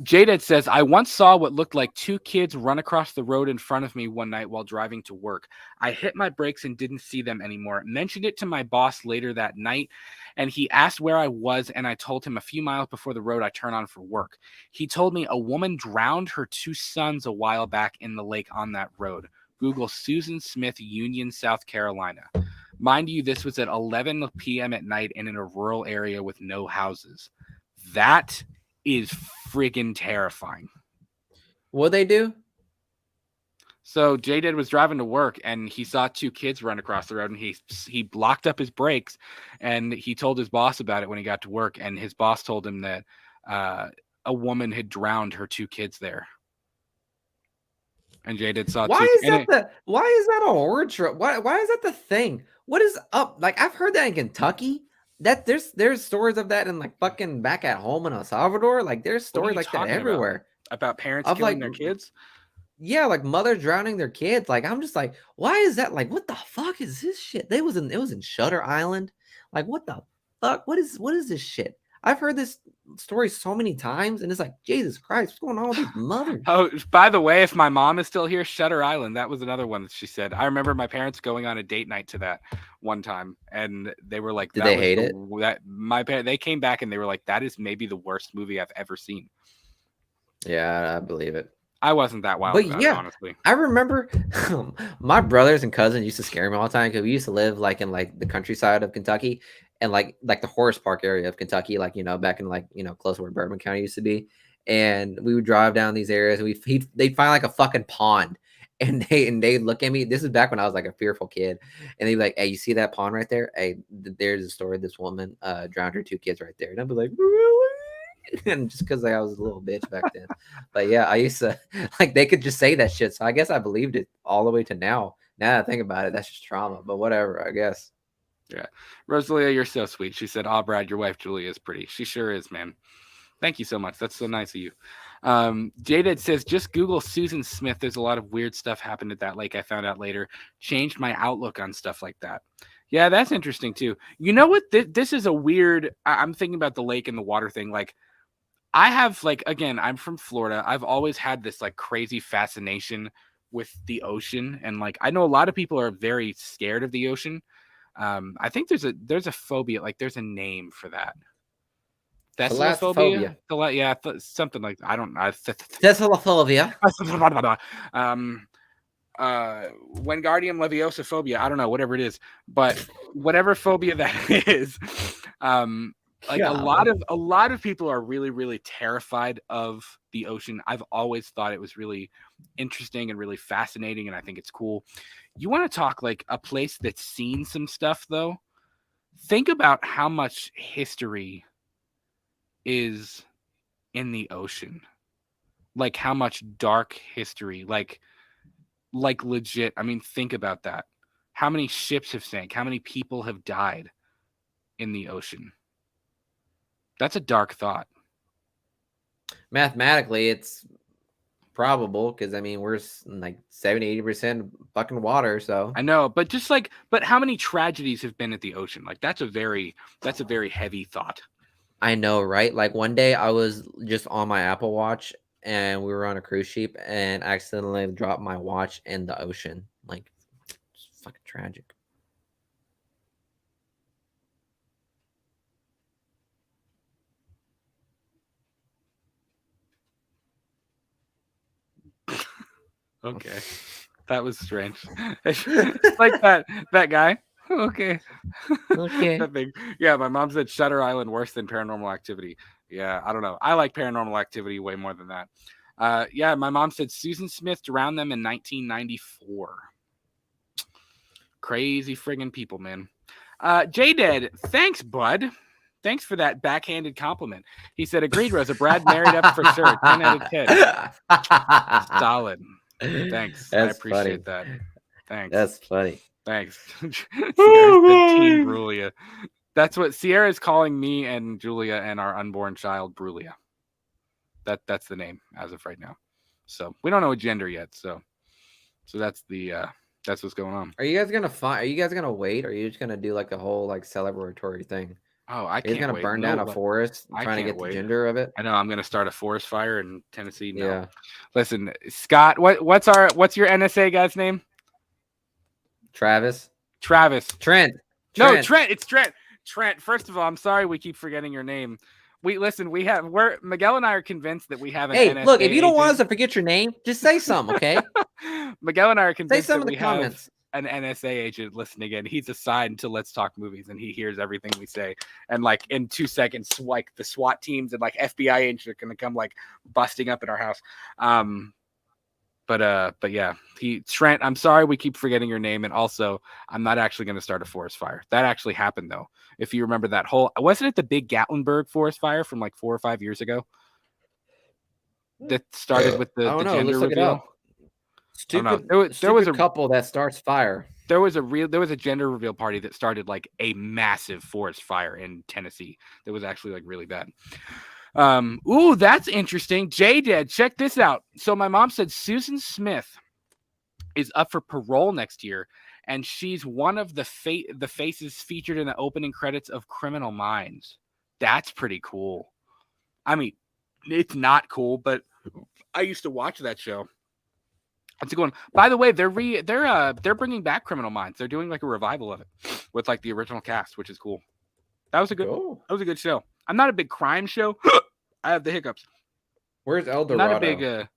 Jaded says, I once saw what looked like two kids run across the road in front of me one night while driving to work. I hit my brakes and didn't see them anymore. Mentioned it to my boss later that night, and he asked where I was, and I told him a few miles before the road I turn on for work. He told me a woman drowned her two sons a while back in the lake on that road. Google Susan Smith, Union, South Carolina. Mind you, this was at 11 p.m. at night and in a rural area with no houses. That is friggin' terrifying. What'd they do? So J-Dad was driving to work and he saw two kids run across the road, and he blocked up his brakes, and he told his boss about it when he got to work, and his boss told him that a woman had drowned her two kids there. And J-Dad saw why is that a word trip? Why is that the thing? What is up? Like, I've heard that in Kentucky. That there's stories of that in like fucking back at home in El Salvador. Like there's stories like that everywhere about parents killing their kids. Yeah, like mothers drowning their kids. Like I'm just like, why is that? Like, what the fuck is this shit? It was in Shutter Island. Like, what the fuck? What is this shit? I've heard this story so many times, and it's like, Jesus Christ, what's going on with these mothers? Oh, by the way, if my mom is still here, Shutter Island, that was another one that she said. I remember my parents going on a date night to that one time, and they were like, did they hate it? They came back and they were like, that is maybe the worst movie I've ever seen. Yeah, I believe it. I wasn't that wild about it, honestly. I remember my brothers and cousins used to scare me all the time because we used to live like in like the countryside of Kentucky and like the Horace Park area of Kentucky, like, back in like, close to where Bourbon County used to be. And we would drive down these areas and they'd find like a fucking pond, and they'd look at me. This is back when I was like a fearful kid, and they'd be like, hey, you see that pond right there? Hey, there's a story. This woman drowned her two kids right there. And I'd be like, really? And just because I was a little bitch back then. But yeah, I used to like, they could just say that shit. So I guess I believed it all the way to now. Now that I think about it, that's just trauma, but whatever, I guess. Yeah. Rosalia, you're so sweet. She said, oh, Brad, your wife, Julia, is pretty. She sure is, man. Thank you so much. That's so nice of you. Jaded says, just Google Susan Smith. There's a lot of weird stuff happened at that lake. I found out later. Changed my outlook on stuff like that. Yeah, that's interesting too. You know what? This is a weird, I'm thinking about the lake and the water thing. Like, I have, like, again, I'm from Florida. I've always had this like crazy fascination with the ocean. And like, I know a lot of people are very scared of the ocean. I think there's a phobia, like there's a name for that. Thalassophobia. Yeah, something like, I don't know. Thalassophobia. Wingardium Leviosaphobia. I don't know, whatever it is, but whatever phobia that is, like, yeah. A lot of people are really, really terrified of the ocean. I've always thought it was really interesting and really fascinating, and I think it's cool. You want to talk like a place that's seen some stuff, though? Think about how much history is in the ocean. Like how much dark history, like legit. I mean, think about that. How many ships have sank? How many people have died in the ocean? That's a dark thought. Mathematically, it's probable because, I mean, we're like 70-80% fucking water. So I know, but how many tragedies have been at the ocean? Like that's a very heavy thought. I know, right? Like one day I was just on my Apple Watch and we were on a cruise ship and accidentally dropped my watch in the ocean. Like, it's fucking tragic. Okay. That was strange. It's like that guy. Okay. Okay. That big. Yeah, my mom said Shutter Island worse than Paranormal Activity. Yeah, I don't know. I like Paranormal Activity way more than that. Yeah, my mom said Susan Smith drowned them in 1994. Crazy friggin' people, man. J-Dead, thanks, bud. Thanks for that backhanded compliment. He said, agreed, Rosa. Brad married up for sure. 10 out of 10. Solid. Thanks. That's I appreciate funny. that. Thanks. That's funny. Thanks. Team Brulia. That's what Sierra is calling me and Julia and our unborn child, Brulia. That's the name as of right now. So we don't know a gender yet. So that's what's going on. Are you guys gonna wait? Or are you just gonna do like a whole like celebratory thing? Oh, I can't. He's gonna burn down a forest trying to get the gender of it. I know. I'm gonna start a forest fire in Tennessee. No. Yeah. Listen, Scott. What's your NSA guy's name? Travis. Trent. No, Trent. It's Trent. Trent. First of all, I'm sorry we keep forgetting your name. Miguel and I are convinced that we have an NSA look, if you don't want us agent. to forget your name, just say something, okay? Miguel and I are convinced Say some that in the we have comments. an NSA agent listening in. He's assigned to Let's Talk Movies, and he hears everything we say. And like in 2 seconds, like the SWAT teams and like FBI agents are gonna come like busting up in our house. But yeah, Trent, I'm sorry we keep forgetting your name, and also I'm not actually going to start a forest fire. That actually happened though. If you remember that wasn't it the big Gatlinburg forest fire from like 4 or 5 years ago? That started with the gender reveal. There was a couple that starts fire. There was a gender reveal party that started like a massive forest fire in Tennessee. That was actually like really bad. Ooh, that's interesting. J-Dad, check this out. So my mom said Susan Smith is up for parole next year, and she's one of the faces featured in the opening credits of Criminal Minds. That's pretty cool. I mean, it's not cool, but I used to watch that show. It's going. By the way, they're bringing back Criminal Minds. They're doing like a revival of it with like the original cast, which is cool. That was a good show. I'm not a big crime show. I have the hiccups. Where's El Dorado? Not a big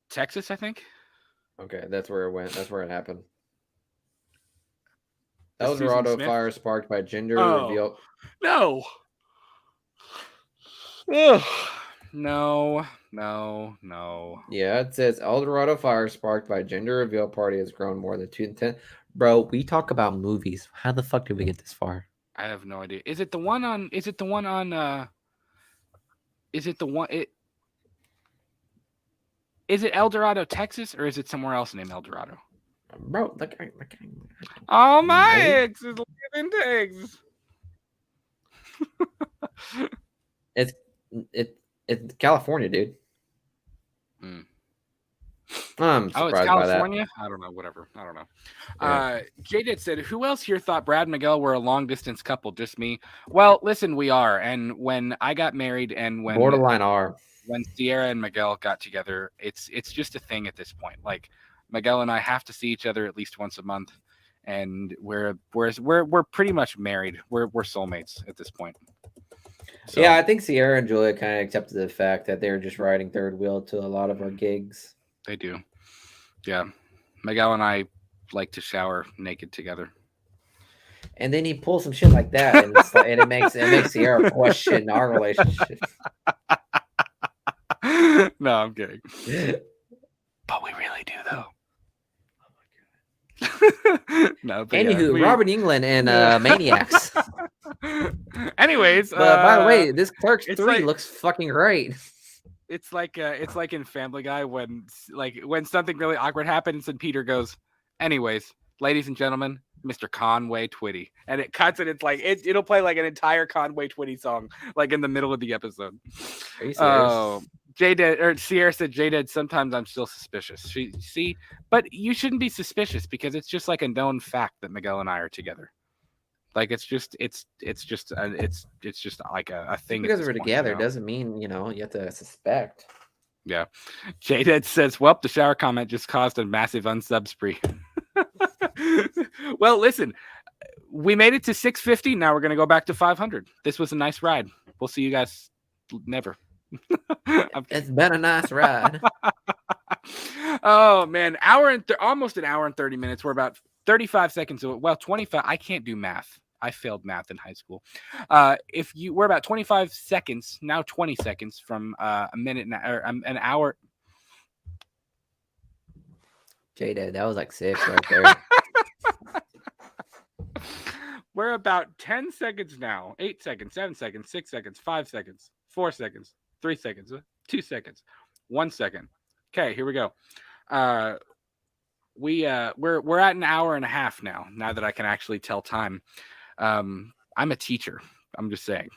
Texas, I think. Okay, that's where it went. That's where it happened. El Dorado fire sparked by gender reveal. No. Ugh. No. Yeah, it says El Dorado fire sparked by gender reveal party has grown more than 210. Bro, we talk about movies. How the fuck did we get this far? I have no idea. Is it the one on is it the is it El Dorado, Texas, or is it somewhere else named El Dorado? Bro, all my exes live in Texas. It's California, dude. I'm surprised it's California? by that. I don't know. Whatever. I don't know. Yeah. J-Did said, who else here thought Brad and Miguel were a long-distance couple? Just me? Well, listen, we are. And when I got married and when... Borderline are. When Sierra and Miguel got together, it's just a thing at this point. Like, Miguel and I have to see each other at least once a month. And we're pretty much married. We're soulmates at this point. So, yeah, I think Sierra and Julia kind of accepted the fact that they're just riding third wheel to a lot of our gigs. They do. Yeah. Miguel and I like to shower naked together. And then he pulls some shit like that, and, and it makes Sierra question our relationship. No, I'm kidding. But we really do, though. No, Anywho, Robert England and Maniacs. Anyways, by the way, this Clerks 3 looks fucking great. It's like in Family Guy when something really awkward happens and Peter goes, anyways, ladies and gentlemen, Mr. Conway Twitty, and it cuts and it's like it'll play like an entire Conway Twitty song like in the middle of the episode. Are you serious? Oh, Sierra said, J-Dad, sometimes I'm still suspicious. But you shouldn't be suspicious because it's just like a known fact that Miguel and I are together. Like it's just like a thing. Because we're point, together doesn't mean you have to suspect. Yeah. J-Dead says, well, the shower comment just caused a massive unsub spree. Well, listen, we made it to 650. Now we're going to go back to 500. This was a nice ride. We'll see you guys never. It's been a nice ride. Oh, man. Almost an hour and 30 minutes. We're about 35 seconds. Well, 25. I can't do math. I failed math in high school. We're about 25 seconds, now 20 seconds from a minute or an hour. J-Dad, that was like 6 right there. We're about 10 seconds now. 8 seconds, 7 seconds, 6 seconds, 5 seconds, 4 seconds, 3 seconds, 2 seconds, 1 second. Okay, here we go. We're at an hour and a half now that I can actually tell time. I'm a teacher. I'm just saying.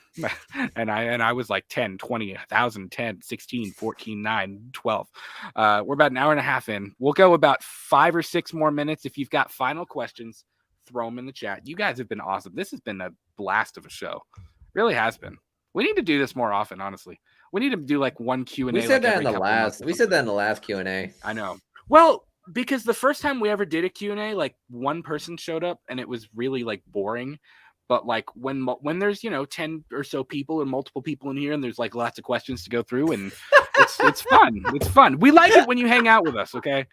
and I was like 10, 20, 1,000, 10, 16, 14, 9, 12. We're about an hour and a half in. We'll go about 5 or 6 more minutes. If you've got final questions, throw them in the chat. You guys have been awesome. This has been a blast of a show. Really has been. We need to do this more often, honestly. We need to do like one Q&A. We said that in the last Q&A. I know. Well, because the first time we ever did a Q&A, like one person showed up and it was really like boring. But like when there's 10 or so people and multiple people in here and there's like lots of questions to go through and it's fun. It's fun. We like it when you hang out with us. Okay,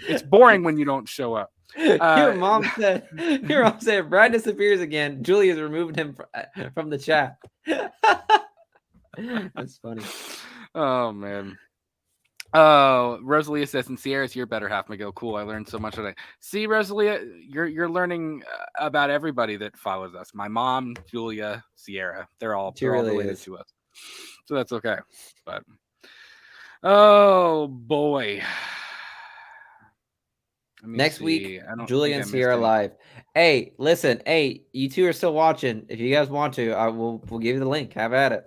it's boring when you don't show up. Your mom said Brad disappears again. Julia's removed him from the chat. That's funny. Oh man. Oh, Rosalia says, and Sierra's your better half, Miguel. Cool. I learned so much today. See, Rosalia, you're learning about everybody that follows us. My mom, Julia, Sierra, they're all related to us. So that's okay. But oh boy. Next week, Julia and Sierra live. Hey, listen. Hey, you two are still watching. If you guys want to, we'll give you the link. Have at it.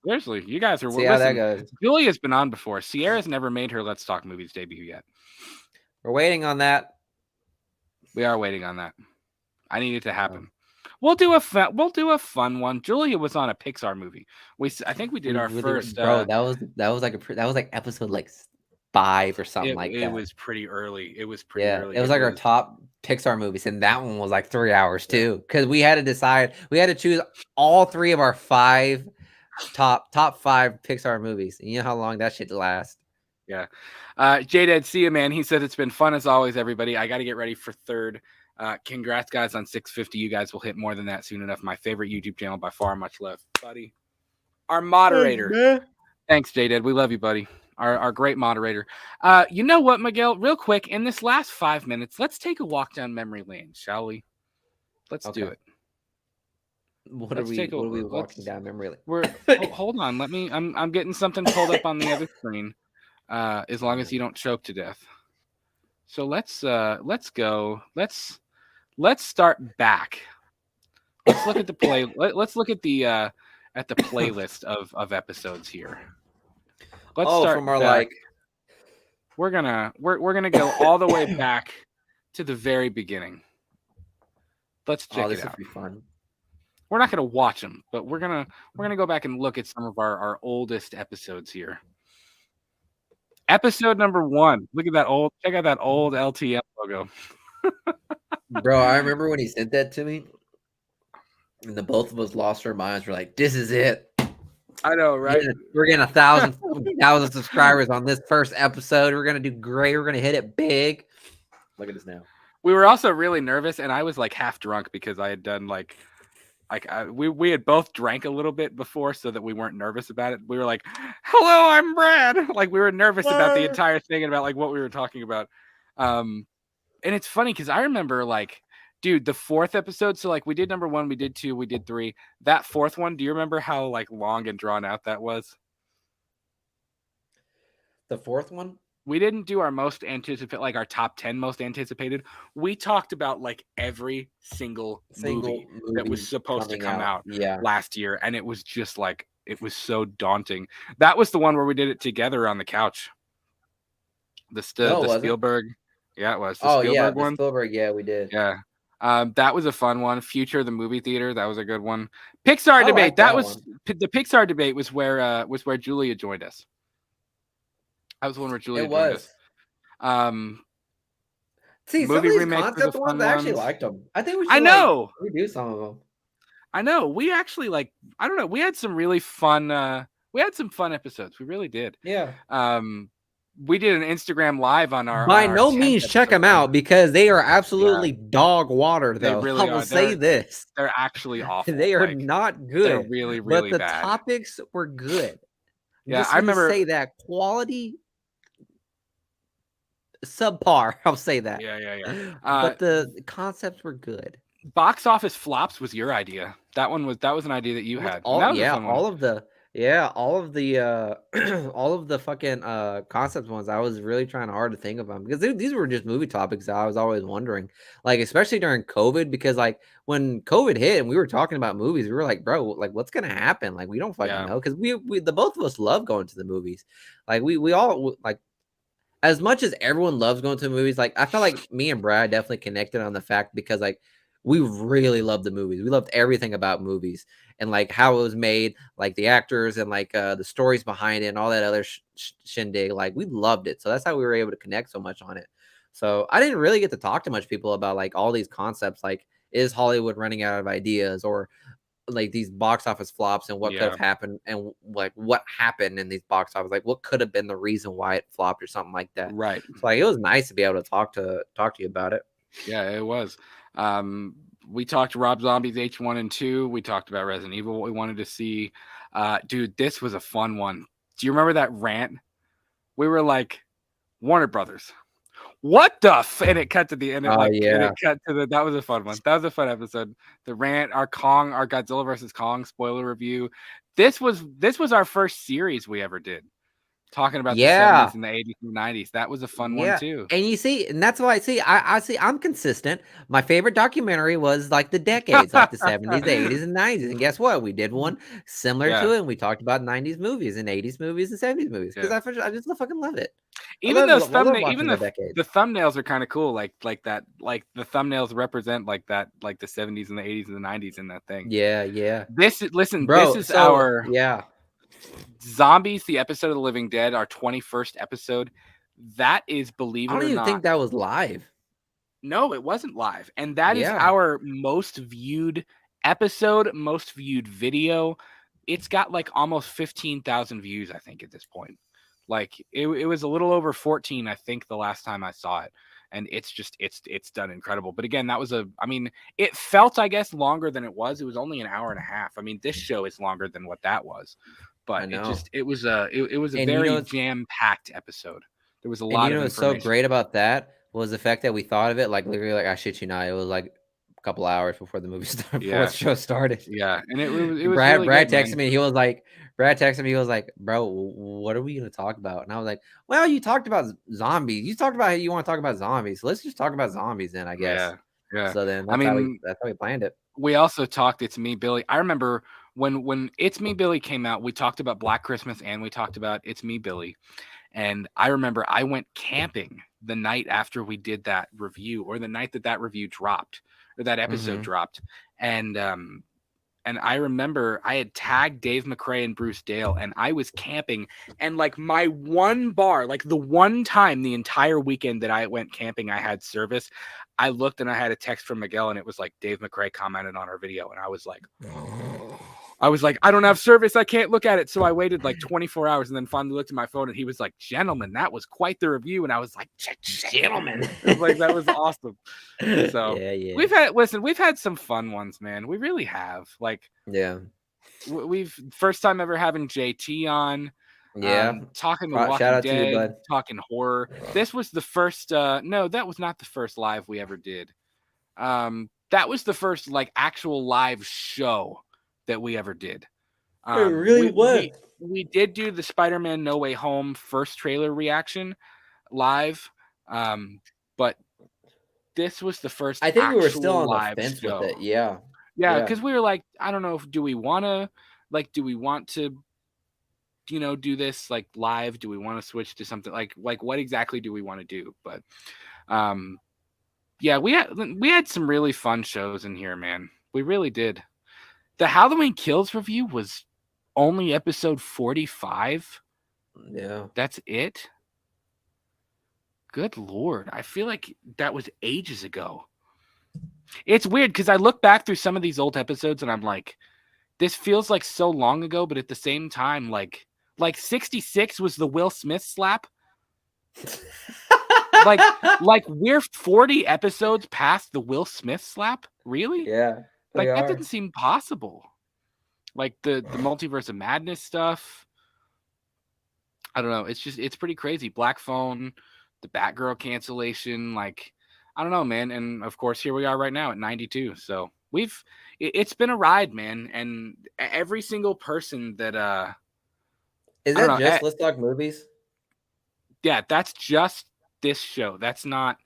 Seriously, you guys are. See how that goes. Julia's been on before. Sierra's never made her Let's Talk Movies debut yet. We're waiting on that. We are waiting on that. I need it to happen. We'll do a fun one. Julia was on a Pixar movie. I think we did our first. Bro, that was like episode like 5 or something like that. It was pretty early. It was pretty early. It was like our top Pixar movies, and that one was like 3 hours too. Because we had to decide. We had to choose all 3 of our 5 top 5 Pixar movies. And you know how long that shit lasts. Yeah. J-Dad, see you, man. He said it's been fun as always, everybody. I got to get ready for 3rd. Congrats, guys, on 650. You guys will hit more than that soon enough. My favorite YouTube channel by far. Much love, buddy. Our moderator. Thanks, J-Dad. We love you, buddy. Our great moderator. You know what, Miguel? Real quick, in this last 5 minutes, let's take a walk down memory lane, shall we? Let's do it. What are we walking down memory lane? Hold on. I'm getting something pulled up on the other screen. As long as you don't choke to death. So let's go. Let's start back. Let's look at the play. Let's look at the playlist of episodes here. Let's start from our back. We're gonna go all the way back to the very beginning. Let's check it out. This will be fun. We're not gonna watch them, but we're gonna go back and look at some of our oldest episodes here. Episode number 1. Look at that old. Check out that old LTM logo. Bro, I remember when he sent that to me, and the both of us lost our minds. We're like, "This is it." I know, right? We're getting 1,000 subscribers on this first episode. We're gonna do great. We're gonna hit it big. Look at us now. We were also really nervous, and I was like half drunk because I had done we had both drank a little bit before, so that we weren't nervous about it. We were like, "Hello, I'm Brad." Like we were nervous about the entire thing and about like what we were talking about. And it's funny because I remember like, dude, the 4th episode. So like we did number 1, we did 2, we did 3. That 4th one, do you remember how like long and drawn out that was? The 4th one? We didn't do our most anticipated, like our top 10 most anticipated. We talked about like every single movie that was supposed to come out last year. And it was just like, it was so daunting. That was the one where we did it together on the couch. The Spielberg. Yeah, it was. The Spielberg one. Spielberg, yeah, we did. Yeah. That was a fun one. Future of the movie theater. That was a good one. Pixar debate. Like that that was the Pixar debate was where Julia joined us. That was the one where Julia joined us. See, some of these concept ones, I actually liked them. I think we should redo some of them. I know. We actually I don't know. We had some really fun. We had some fun episodes. We really did. Yeah. We did an Instagram live on our. By no means check them out because they are absolutely dog water. Though they really I will say this, they're actually awful. They are not good. They're really, really bad. But the bad. topics were good. Yeah, I remember. Say that quality. Subpar, I'll say that. Yeah. But the concepts were good. Box office flops was your idea. That was an idea that you had. All of the fucking concept ones. I was really trying hard to think of them because these were just movie topics that I was always wondering, like especially during COVID, because like when COVID hit and we were talking about movies, we were like, bro, like what's gonna happen? Like we don't fucking know because we the both of us love going to the movies. Like we all like. As much as everyone loves going to movies, like I felt like me and Brad definitely connected on the fact because like we really loved the movies. We loved everything about movies and like how it was made, like the actors and like the stories behind it and all that other shindig. Like we loved it. So that's how we were able to connect so much on it. So I didn't really get to talk to much people about like all these concepts. Like, is Hollywood running out of ideas, or like these box office flops and what could have happened and like what happened in these box office, like what could have been the reason why it flopped or something like that. Right. So like it was nice to be able to talk to you about it. Yeah, it was. We talked Rob Zombie's H1 and 2. We talked about Resident Evil, what we wanted to see. Dude, this was a fun one. Do you remember that rant? We were like, Warner Brothers. What the and it cut to the end. And it cut to that was a fun one. That was a fun episode. The rant, our Godzilla versus Kong spoiler review. This was our first series we ever did. Talking about the 70s and the 80s and 90s. That was a fun one too. And you see, and that's why I see I'm consistent. My favorite documentary was like the decades, like the 70s, the 80s, and 90s. And guess what? We did one similar to it, and we talked about 90s movies and 80s movies and 70s movies. Because I just fucking love it. Even the thumbnails are kind of cool, like that, like the thumbnails represent like that, like the 70s and the 80s and the 90s in that thing. Yeah. This is our Zombies, the episode of The Living Dead, our 21st episode. That is, believe it or not, I don't even think that was live. No, it wasn't live. And that is our most viewed episode, most viewed video. It's got like almost 15,000 views, I think, at this point. Like it was a little over 14, I think, the last time I saw it. And it's done incredible. But again, it felt, I guess, longer than it was. It was only an hour and a half. I mean, this show is longer than what that was. But it was a very jam-packed episode. There was a lot of information. What's so great about that was the fact that we thought of it like literally, like I shit you not, it was like a couple hours before the movie started, before the show started. Yeah, and it was Brad really good, texted me. He was like, bro, what are we gonna talk about? And I was like, well, you talked about zombies. You talked about how you want to talk about zombies. So let's just talk about zombies then, I guess. Yeah. So then that's how we planned it. We also talked It's Me, Billy. I remember when It's Me, Billy came out, we talked about Black Christmas and we talked about It's Me, Billy. And I remember I went camping the night after we did that review, or the night that review dropped, or that episode dropped. And I remember I had tagged Dave McRae and Bruce Dale, and I was camping, and like my one bar, like the one time the entire weekend that I went camping, I had service. I looked and I had a text from Miguel, and it was like, Dave McRae commented on our video. And I was like, I don't have service. I can't look at it. So I waited like 24 hours and then finally looked at my phone, and he was like, gentlemen, that was quite the review. And I was like, gentlemen, like, that was awesome. So we've had some fun ones, man. We really have. Like, we've first time ever having JT on. Talking The Walking Dead, talking horror. This was the first no, that was not the first live we ever did. That was the first like actual live show that we ever did. It really was. We did do the Spider-Man No Way Home first trailer reaction live. But this was the first. I think we were still on the fence with it. Yeah, because we were like, I don't know, do we want to do this like live? Do we want to switch to something like what exactly do we want to do? But Yeah, we had some really fun shows in here, man. We really did. The Halloween Kills review was only episode 45. Yeah. That's it. Good Lord. I feel like that was ages ago. It's weird because I look back through some of these old episodes and I'm like, this feels like so long ago, but at the same time, like 66 was the Will Smith slap. like we're 40 episodes past the Will Smith slap? Really? Yeah. Like that doesn't seem possible. Like the Multiverse of Madness stuff. I don't know. It's pretty crazy. Black Phone, the Batgirl cancellation, like I don't know, man. And of course, here we are right now at 92. So it's been a ride, man. And every single person that is that just Let's Talk Movies? Yeah, that's just this show. That's not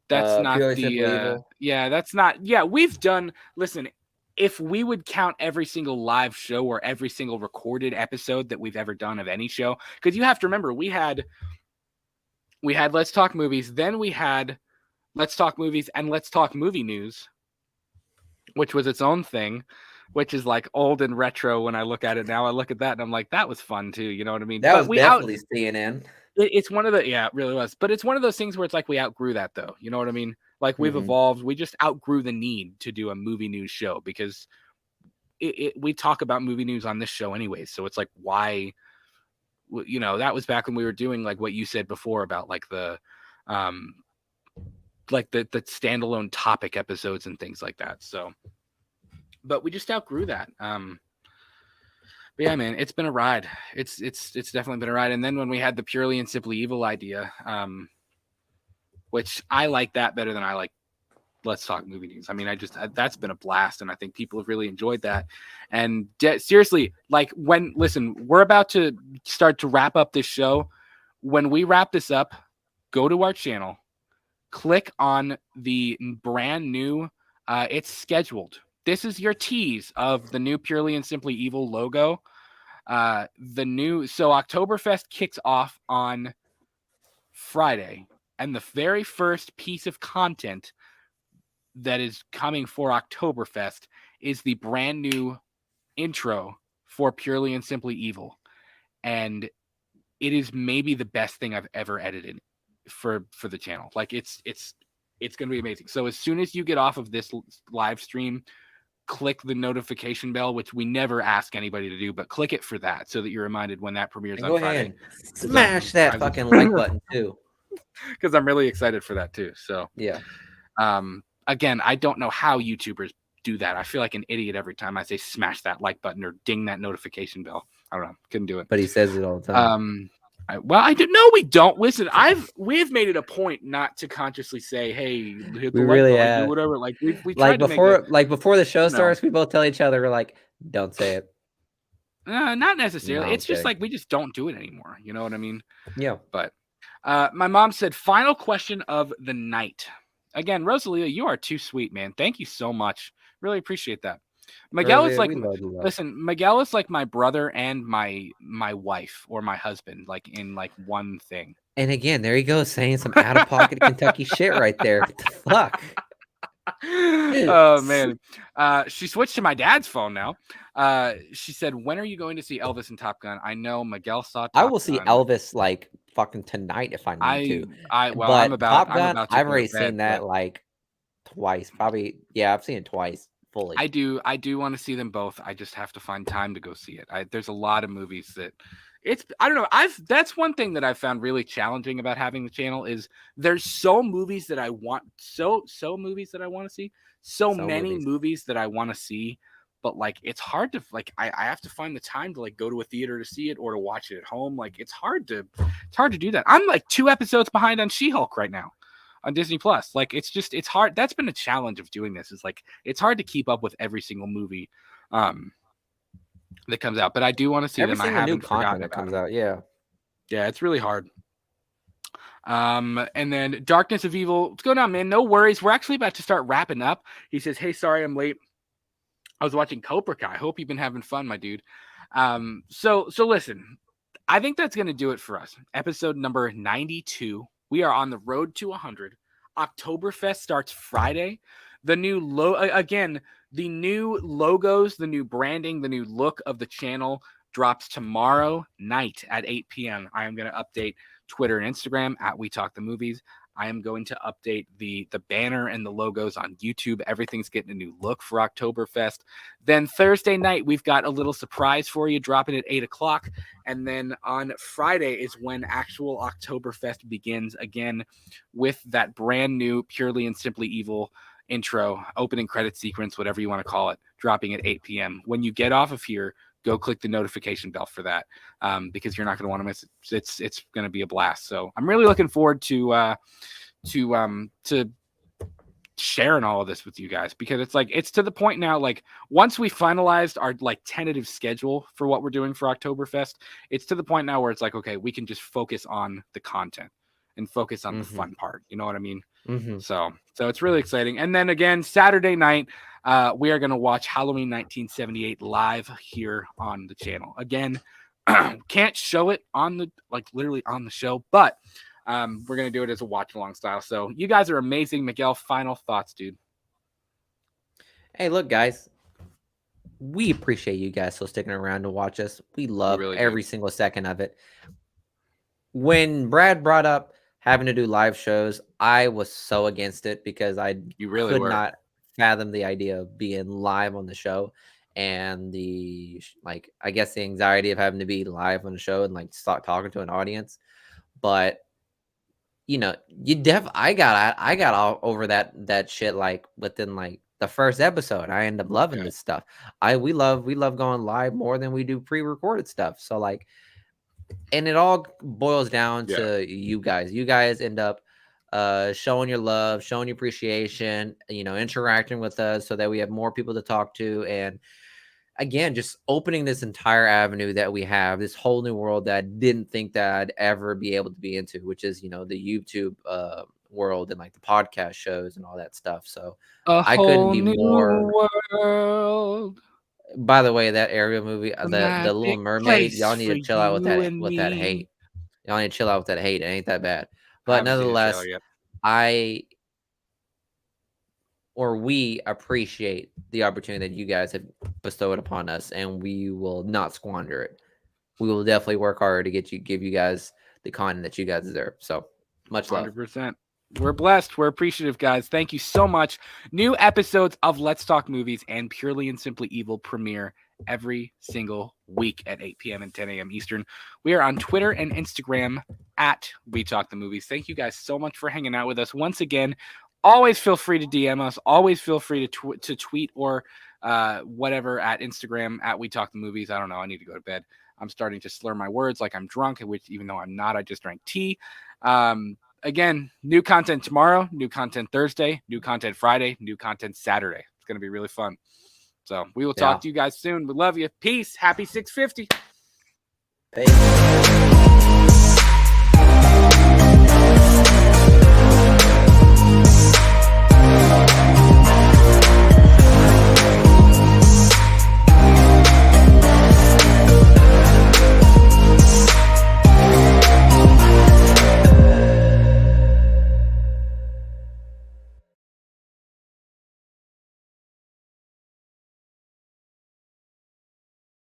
that's not the yeah, that's not we've done. Listen, if we would count every single live show or every single recorded episode that we've ever done of any show, because you have to remember we had Let's Talk Movies, then we had Let's Talk Movies and Let's Talk Movie News, which was its own thing, which is like old and retro. When I look at it now, I look at that and I'm like, that was fun too. You know what I mean? That was definitely CNN. It's one of the, it really was. But it's one of those things where it's like we outgrew that though. You know what I mean? Like we've evolved. We just outgrew the need to do a movie news show because we talk about movie news on this show anyways. So it's like, why, you know, that was back when we were doing like what you said before about like the standalone topic episodes and things like that. So, but we just outgrew that. But yeah, man, it's been a ride. It's definitely been a ride. And then when we had the Purely and Simply Evil idea, which I like that better than I like Let's Talk Movie News. I mean, that's been a blast, and I think people have really enjoyed that. And seriously, like we're about to start to wrap up this show. When we wrap this up, go to our channel, click on the brand new, it's scheduled. This is your tease of the new Purely and Simply Evil logo. So Oktoberfest kicks off on Friday, and the very first piece of content that is coming for Oktoberfest is the brand new intro for Purely and Simply Evil. And it is maybe the best thing I've ever edited for the channel. Like it's going to be amazing. So as soon as you get off of this live stream, click the notification bell, which we never ask anybody to do, but click it for that so that you're reminded when that premieres on Friday. Smash that fucking like button too. Because I'm really excited for that too. So yeah. Again, I don't know how YouTubers do that. I feel like an idiot every time I say smash that like button or ding that notification bell. I don't know. Couldn't do it. But he says it all the time. I didn't know we don't listen. We've made it a point not to consciously say, "Hey, hit the really like, do whatever." Like we like before the show starts, we both tell each other, we're like, "Don't say it." Not necessarily. It's just like we just don't do it anymore. You know what I mean? Yeah. But my mom said, "Final question of the night." Again, Rosalia, you are too sweet, man. Thank you so much. Really appreciate that. Miguel is like, listen, Miguel is like my brother and my wife or my husband, like in like one thing. And again, there you go, saying some out of pocket Kentucky shit right there. What the fuck? Oh man. She switched to my dad's phone now. She said, "When are you going to see Elvis and Top Gun?" I know Miguel saw Top I will see Elvis like fucking tonight if I need to. But Top Gun, I've already seen that like twice. Probably, yeah, I've seen it twice. Fully. I do want to see them both. I just have to find time to go see it. There's a lot of movies that I don't know. That's one thing that I've found really challenging about having the channel is there's so movies that I want movies that I want to see, so many movies that I want to see, but like it's hard to like I have to find the time to like go to a theater to see it or to watch it at home. Like it's hard to do that. I'm like 2 episodes behind on She-Hulk right now on Disney Plus. Like it's hard. That's been a challenge of doing this. Is like it's hard to keep up with every single movie that comes out. But I do want to see them. I haven't forgotten that comes out. Yeah, it's really hard. And then Darkness of Evil. What's going on, man? No worries. We're actually about to start wrapping up. He says, "Hey, sorry I'm late. I was watching Cobra Kai. I hope you've been having fun, my dude." So listen. I think that's going to do it for us. Episode number 92 We are on the road to 100. Oktoberfest starts Friday. The new the new logos, the new branding, the new look of the channel drops tomorrow night at 8 p.m. I am going to update Twitter and Instagram at We Talk the Movies. I am going to update the banner and the logos on YouTube. Everything's getting a new look for Oktoberfest. Then Thursday night, we've got a little surprise for you, dropping at 8 o'clock. And then on Friday is when actual Oktoberfest begins again with that brand new Purely and Simply Evil intro, opening credit sequence, whatever you want to call it, dropping at 8 p.m. When you get off of here, go click the notification bell for that, because you're not going to want to miss it. It's going to be a blast. So I'm really looking forward to sharing all of this with you guys, because it's to the point now, like once we finalized our like tentative schedule for what we're doing for Oktoberfest, it's to the point now where it's like, okay, we can just focus on the content and focus on the fun part. You know what I mean? So it's really exciting. And then again, Saturday night, we are going to watch Halloween 1978 live here on the channel. Again, can't show it on the literally on the show, but we're going to do it as a watch along style. So you guys are amazing. Miguel, final thoughts, dude. Hey, look, guys, we appreciate you guys still sticking around to watch us. We love every single second of it. When Brad brought up having to do live shows, I was so against it because I could not fathom the idea of being live on the show, and the I guess the anxiety of having to be live on the show and like start talking to an audience. But you know, I got all over that shit like within like the first episode. I end up loving this stuff. We love going live more than we do pre-recorded stuff. So like, and it all boils down to you guys. You guys end up showing your love, showing your appreciation, you know, interacting with us so that we have more people to talk to. And again, just opening this entire avenue that we have, this whole new world that I didn't think that I'd ever be able to be into, which is, you know, the YouTube world and like the podcast shows and all that stuff. So I couldn't be more world. By the way, that Ariel movie, the Little Mermaid, y'all need to chill out with that hate. Y'all need to chill out with that hate. It ain't that bad. But nonetheless, we appreciate the opportunity that you guys have bestowed upon us, and we will not squander it. We will definitely work hard to give you guys the content that you guys deserve. So much love. 100%. We're blessed. We're appreciative, guys. Thank you so much. New episodes of Let's Talk Movies and Purely and Simply Evil premiere every single week at 8 p.m. and 10 a.m. Eastern. We are on Twitter and Instagram at We Talk the Movies. Thank you guys so much for hanging out with us. Once again, always feel free to DM us. Always feel free to tweet or whatever at Instagram at We Talk the Movies. I don't know. I need to go to bed. I'm starting to slur my words like I'm drunk, which even though I'm not, I just drank tea. Again, new content tomorrow, new content Thursday, new content Friday, new content Saturday. It's going to be really fun. So we will talk to you guys soon. We love you. Peace. Happy 650. Peace.